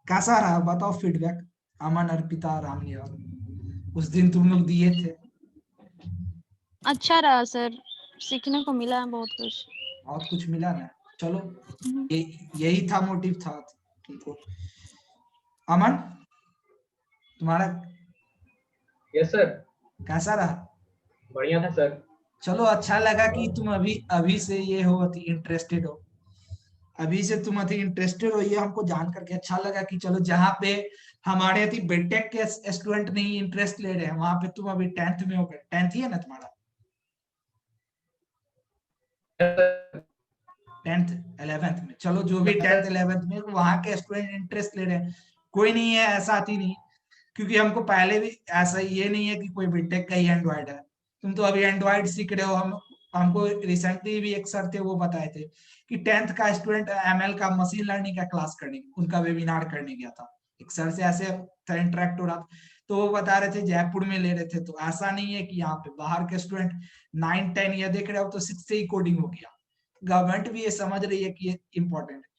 कैसा रहा बताओ फीडबैक, अमन, अर्पिता, रामनी, और उस दिन तुम लोग दिए थे। अच्छा रहा सर, सीखने को मिला है बहुत कुछ। बहुत कुछ मिला ना, चलो यही था मोटिव था तुमको। अमन तुम्हारा यस सर, कैसा रहा? बढ़िया था सर। चलो अच्छा लगा कि तुम अभी से ये हो अति इंटरेस्टेड हो, अभी से तुम अति इंटरेस्टेड हो, ये हमको जान करके अच्छा लगा कि चलो जहाँ पे हमारे अति बीटेक के स्टूडेंट नहीं इंटरेस्ट ले रहे हैं, वहां पे तुम अभी 10th में हो गए, 10th ही है ना तुम्हारा? 10th 11th में, चलो जो भी 10th 11th में वहां के स्टूडेंट इंटरेस्ट ले रहे हैं, कोई नहीं है ऐसा ही नहीं, क्योंकि हमको पहले भी ऐसा ये नहीं है कि कोई बीटेक का ही एंड्रॉइड है, तुम तो अभी एंड्रॉइड सीख रहे हो। हमको रिसेंटली भी एक सर थे वो बताए थे कि 10th का स्टूडेंट एमएल का मशीन लर्निंग का क्लास करने, उनका वेबिनार करने गया था, एक सर से ऐसे था इंटरेक्ट हो रहा था, तो वो बता रहे थे जयपुर में ले रहे थे, तो ऐसा नहीं है कि यहाँ पे बाहर के स्टूडेंट 9-10 ये देख रहे हो तो 6 से ही कोडिंग हो गया, गवर्नमेंट भी ये समझ रही है कि ये इंपॉर्टेंट है।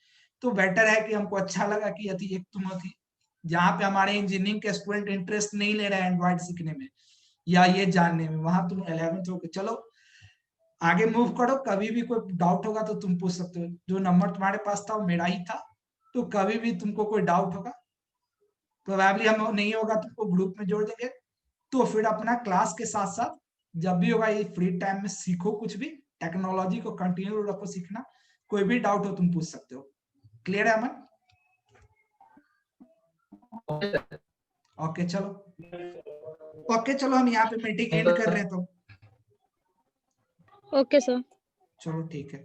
तो बेटर है कि हमको अच्छा लगा कि अति एक तुम अति जहाँ पे हमारे इंजीनियरिंग के स्टूडेंट इंटरेस्ट नहीं ले रहे हैं एंड्रॉइड सीखने में या ये जानने में, वहां तुम 11th हो गए। चलो आगे मूव करो, कभी भी कोई डाउट होगा तो तुम पूछ सकते हो, जो नंबर तुम्हारे पास था वो मेरा ही था, तो कभी भी तुमको कोई डाउट होगा प्रोबेबली हम नहीं होगा तुमको ग्रुप में जोड़ देंगे, तो फिर अपना क्लास के साथ साथ जब भी होगा ये फ्री टाइम में सीखो, कुछ भी टेक्नोलॉजी को कंटिन्यू रखो सीखना, कोई भी डाउट हो तुम पूछ सकते हो। क्लियर है अमन? ओके चलो हम यहाँ पे मीटिंग एंड कर रहे हैं, तो ओके सर। चलो ठीक है।